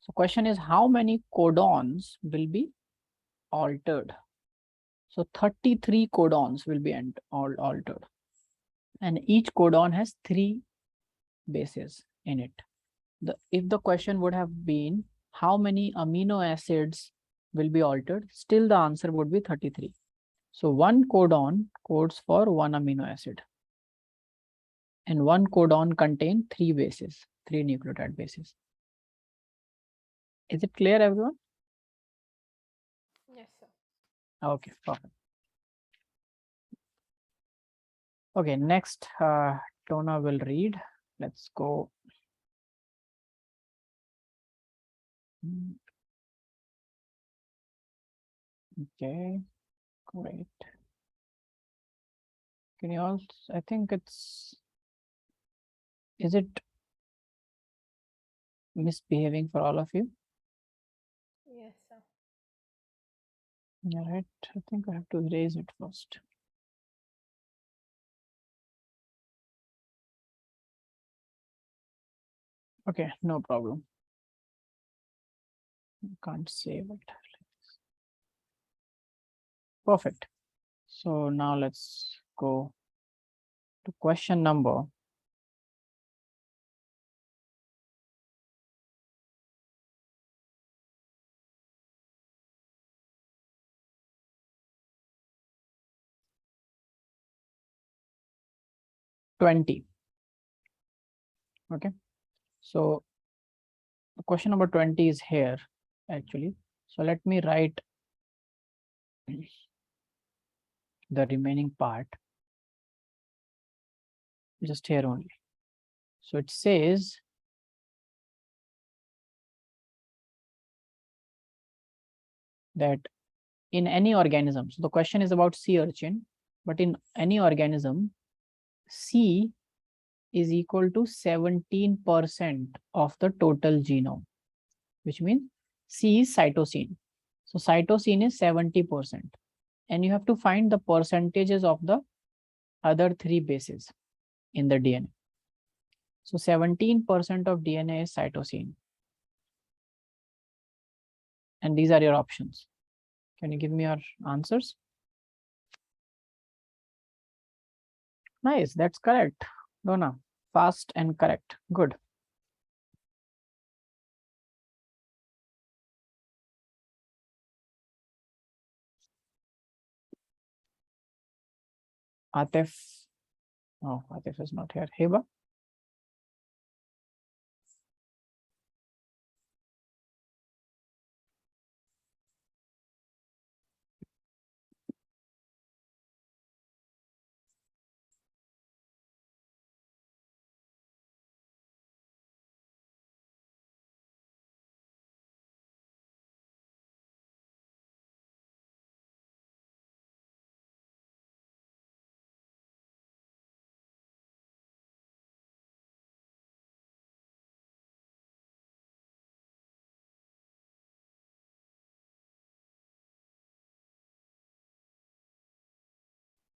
So question is, how many codons will be altered? So 33 codons will be altered. And each codon has 3 bases in it. If the question would have been, how many amino acids will be altered, still the answer would be 33. So one codon codes for one amino acid. And one codon contains 3 bases, 3 nucleotide bases. Is it clear, everyone? Yes, sir. Okay, perfect. Okay, next Tona will read. Let's go. Okay, great. Can you also, I think is it misbehaving for all of you? Yes, sir. All right, I think I have to erase it first. Okay, no problem. Can't save it. Perfect. So now let's go to question number 20. Okay, so question number 20 is here actually. So let me write the remaining part just here only. So it says that in any organism, so the question is about sea urchin, but in any organism, C is equal to 17% of the total genome, which means C is cytosine. So cytosine is 70%. And you have to find the percentages of the other three bases in the DNA. So 17% of DNA is cytosine. And these are your options. Can you give me your answers? Nice, that's correct. Donna, fast and correct. Good. Atif. Oh, Atif is not here. Heba.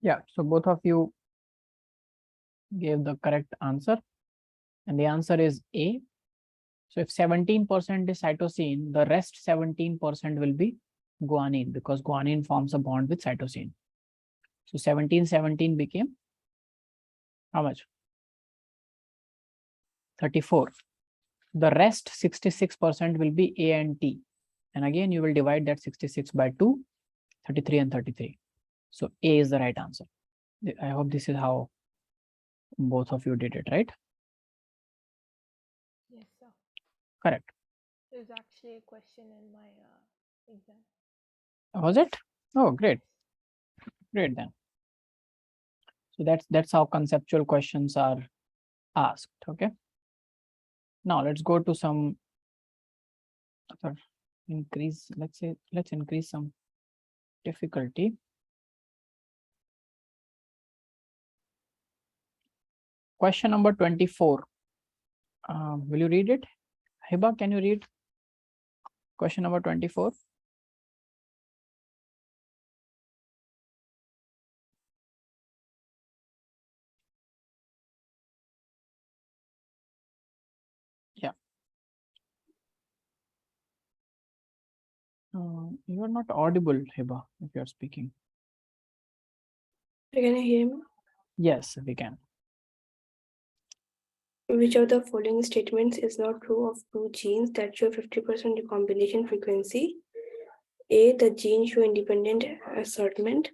Yeah, so both of you gave the correct answer. And the answer is A. So if 17% is cytosine, the rest 17% will be guanine because guanine forms a bond with cytosine. So 17 became how much? 34. The rest 66% will be A and T. And again, you will divide that 66 by 2, 33 and 33. So A is the right answer. I hope this is how both of you did it, right? Yes, sir. Correct. There's actually a question in my exam. Was it? Oh, great. Great then. So that's how conceptual questions are asked. Okay. Now let's go to some increase. Let's increase some difficulty. Question number 24. Will you read it? Hiba, can you read question number 24? Yeah. You are not audible, Hiba, if you are speaking. Can you hear me? Yes, we can. Which of the following statements is not true of two genes that show 50% recombination frequency? A, the genes show independent assortment.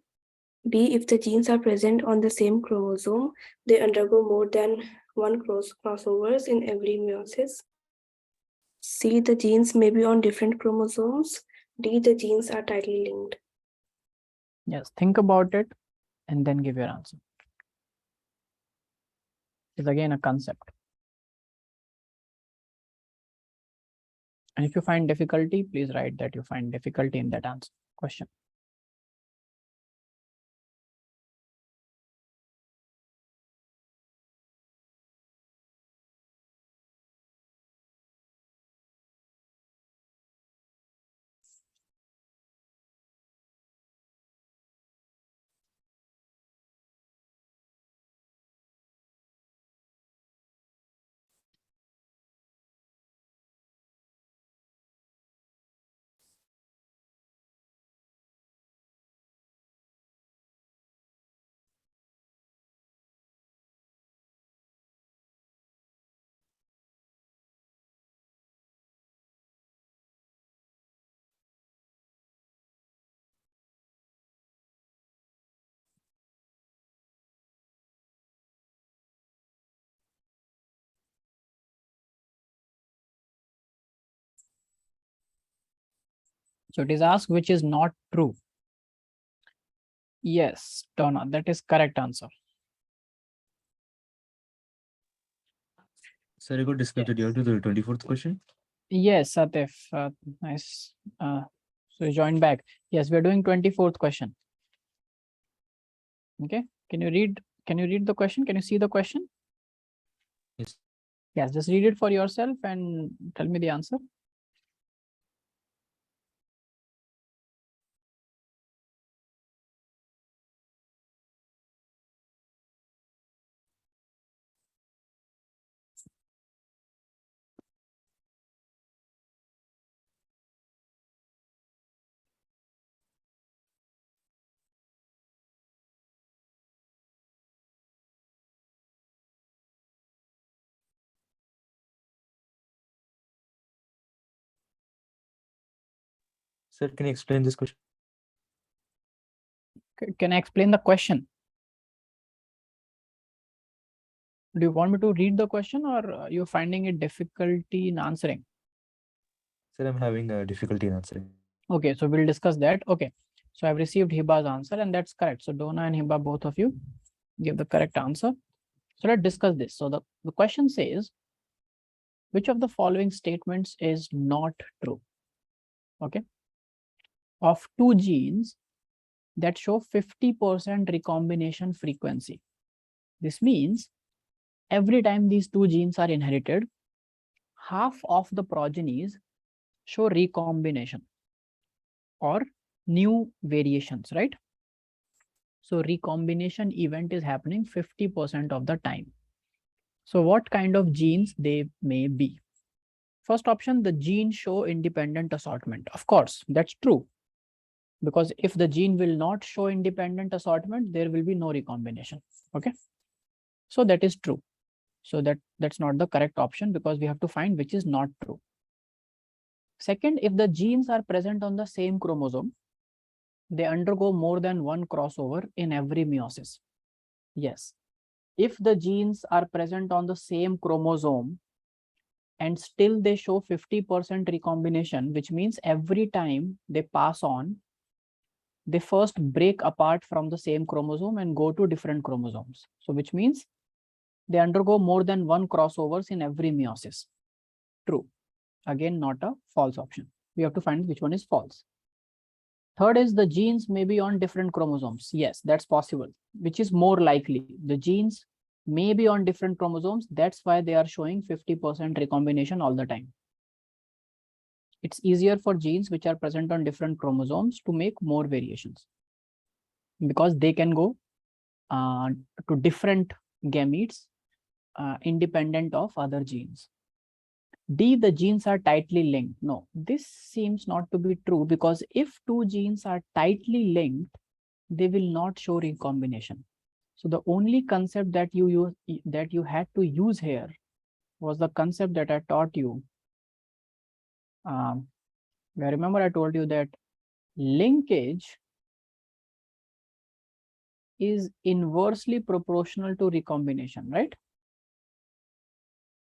B, if the genes are present on the same chromosome, they undergo more than one crossovers in every meiosis. C, the genes may be on different chromosomes. D, the genes are tightly linked. Yes, think about it and then give your answer. is again a concept. And if you find difficulty, please write that you find difficulty in that answer question. So it is asked which is not true. Yes, Donna, that is correct answer. Sir, I got disconnected. You have to the 24th question. Yes, Satif, nice. So you joined back. Yes, we are doing 24th question. Okay, can you read the question? Can you see the question? Yes. Yes, just read it for yourself and tell me the answer. Sir, can you explain this question? Can I explain the question? Do you want me to read the question, or you're finding it difficulty in answering? Sir, I'm having a difficulty in answering. Okay, so we'll discuss that. Okay, so I've received Hiba's answer and that's correct. So Donna and Hiba, both of you give the correct answer. So let's discuss this. So the question says, which of the following statements is not true? Okay, of two genes that show 50% recombination frequency. This means every time these two genes are inherited, half of the progenies show recombination or new variations, right? So recombination event is happening 50% of the time. So what kind of genes they may be? First option, the gene show independent assortment. Of course, that's true. Because if the gene will not show independent assortment, there will be no recombination. Okay. So that is true. So that's not the correct option because we have to find which is not true. Second, if the genes are present on the same chromosome, they undergo more than one crossover in every meiosis. Yes. If the genes are present on the same chromosome and still they show 50% recombination, which means every time they pass on, they first break apart from the same chromosome and go to different chromosomes. So which means they undergo more than one crossovers in every meiosis. True. Again, not a false option. We have to find which one is false. Third is the genes may be on different chromosomes. Yes, that's possible. Which is more likely? The genes may be on different chromosomes. That's why they are showing 50% recombination all the time. It's easier for genes which are present on different chromosomes to make more variations because they can go to different gametes independent of other genes. D, the genes are tightly linked. No, this seems not to be true because if two genes are tightly linked, they will not show recombination. So the only concept that you had to use here was the concept that I taught you. I remember I told you that linkage is inversely proportional to recombination, right?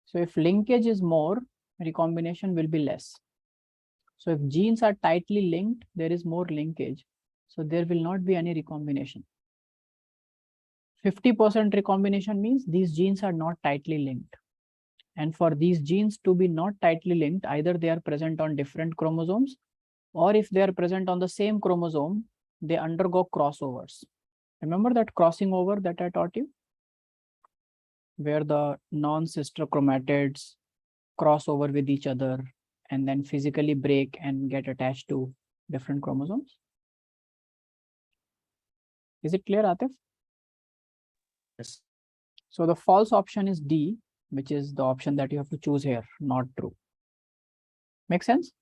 So if linkage is more, recombination will be less. So if genes are tightly linked, there is more linkage. So there will not be any recombination. 50% recombination means these genes are not tightly linked. And for these genes to be not tightly linked, either they are present on different chromosomes, or if they are present on the same chromosome, they undergo crossovers. Remember that crossing over that I taught you? Where the non-sister chromatids cross over with each other and then physically break and get attached to different chromosomes. Is it clear, Atif? Yes. So the false option is D, which is the option that you have to choose here, not true. Make sense?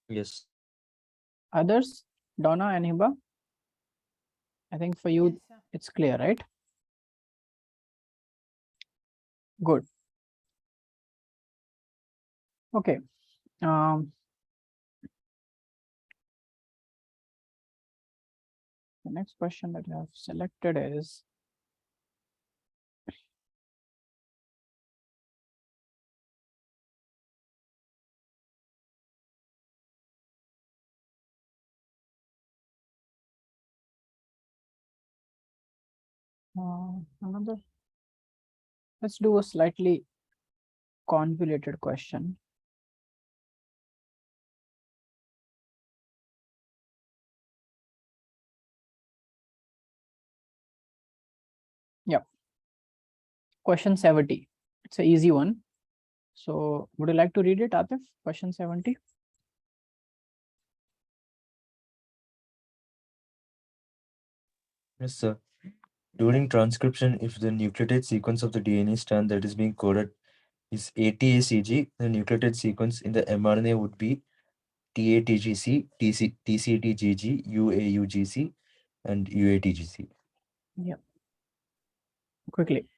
Yes. Others, Donna and Hiba? I think for you, Yes, sir. it's clear, right? Good. Okay. The next question that you have selected is, another. Let's do a slightly convoluted question. Yep. Question 70. It's an easy one. So would you like to read it, Atif? Question 70. Yes, sir. During transcription, if the nucleotide sequence of the DNA strand that is being coded is ATACG, the nucleotide sequence in the mRNA would be TATGC, TCTGG, UAUGC, and UATGC. Yep. Quickly.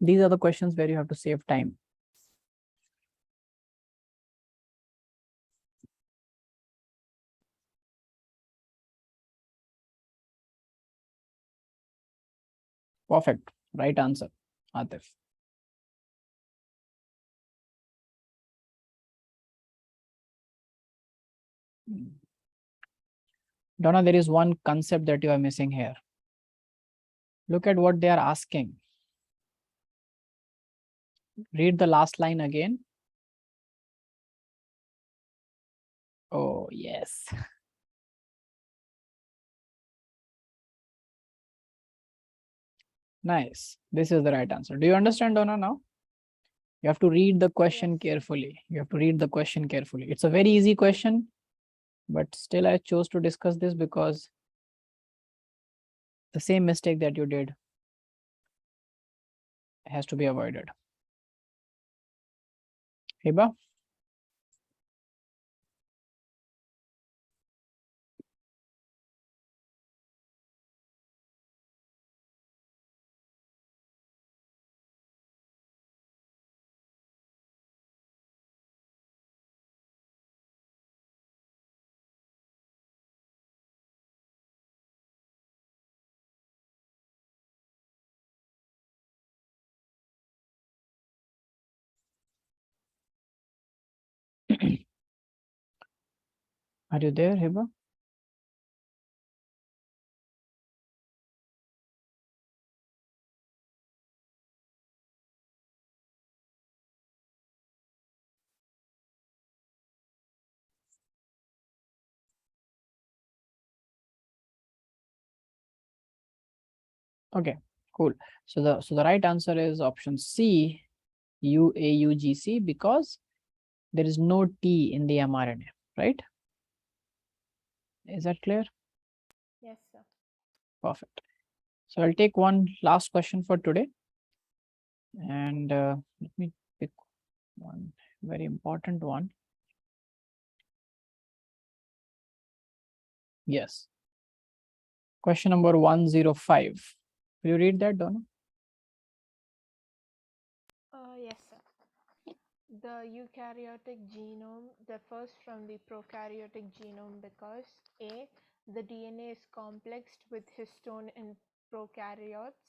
These are the questions where you have to save time. Perfect. Right answer, Atif. Donna, there is one concept that you are missing here. Look at what they are asking. Read the last line again. Oh, yes. Nice. This is the right answer. Do you understand, Donna, now? You have to read the question Yes, sir. carefully. You have to read the question carefully. It's a very easy question, but still I chose to discuss this because the same mistake that you did has to be avoided. Hiba? Are you there, Hiba? Okay, cool. So the right answer is option C, UAUGC, because there is no T in the mRNA, right? Is that clear? Yes, sir. Perfect. So I'll take one last question for today. And let me pick one very important one. Yes. Question number 105. Will you read that, Donna? Yes, sir. The eukaryotic genome differs from the prokaryotic genome because A. The DNA is complexed with histone in prokaryotes.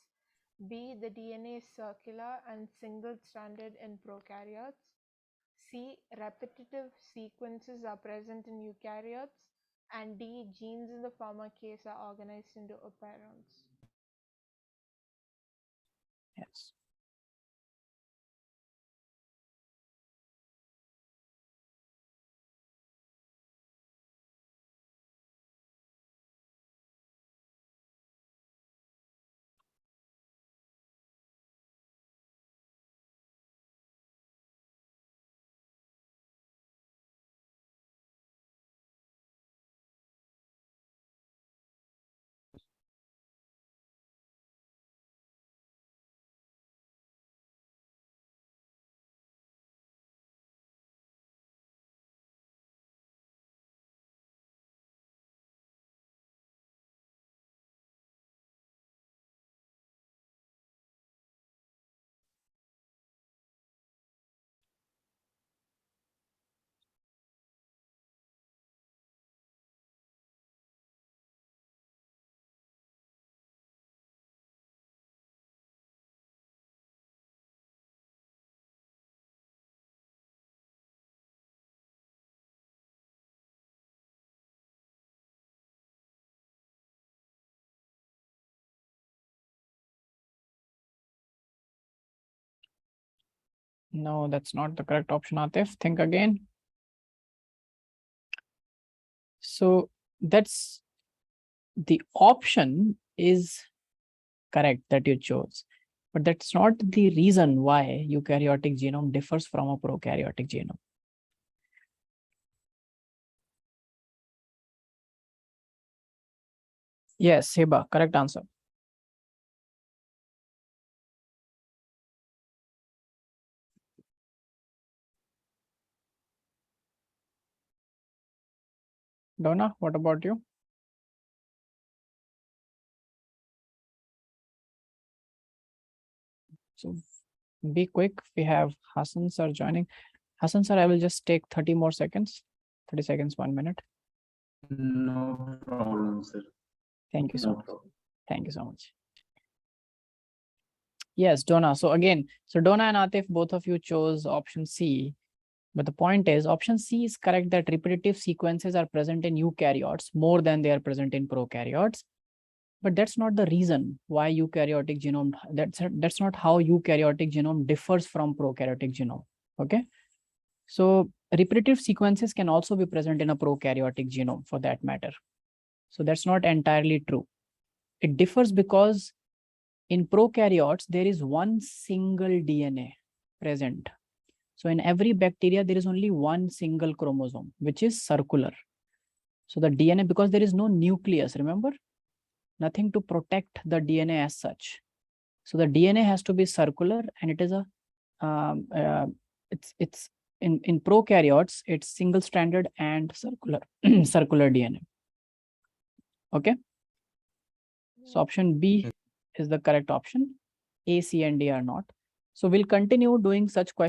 B. The DNA is circular and single-stranded in prokaryotes. C. Repetitive sequences are present in eukaryotes. And D, genes in the former case are organized into operons. Yes. No, that's not the correct option, Atif. Think again. So that's the option is correct that you chose, but that's not the reason why eukaryotic genome differs from a prokaryotic genome. Yes, Heba, correct answer. Donna, what about you? So be quick. We have Hassan sir joining. Hassan sir, I will just take 30 more seconds. 30 seconds, 1 minute. No problem, sir. Thank you so No much. problem. Thank you so much. Yes, Donna. So again, so Donna and Atif, both of you chose option C. But the point is, option C is correct that repetitive sequences are present in eukaryotes more than they are present in prokaryotes. But that's not the reason why eukaryotic genome, that's not how eukaryotic genome differs from prokaryotic genome. Okay. So repetitive sequences can also be present in a prokaryotic genome for that matter. So that's not entirely true. It differs because in prokaryotes, there is one single DNA present. So in every bacteria, there is only one single chromosome, which is circular. So the DNA, because there is no nucleus, remember, nothing to protect the DNA as such. So the DNA has to be circular, and it is a it's in prokaryotes, it's single-stranded and circular circular DNA. Okay. So option B is the correct option. A, C, and D are not. So we'll continue doing such questions.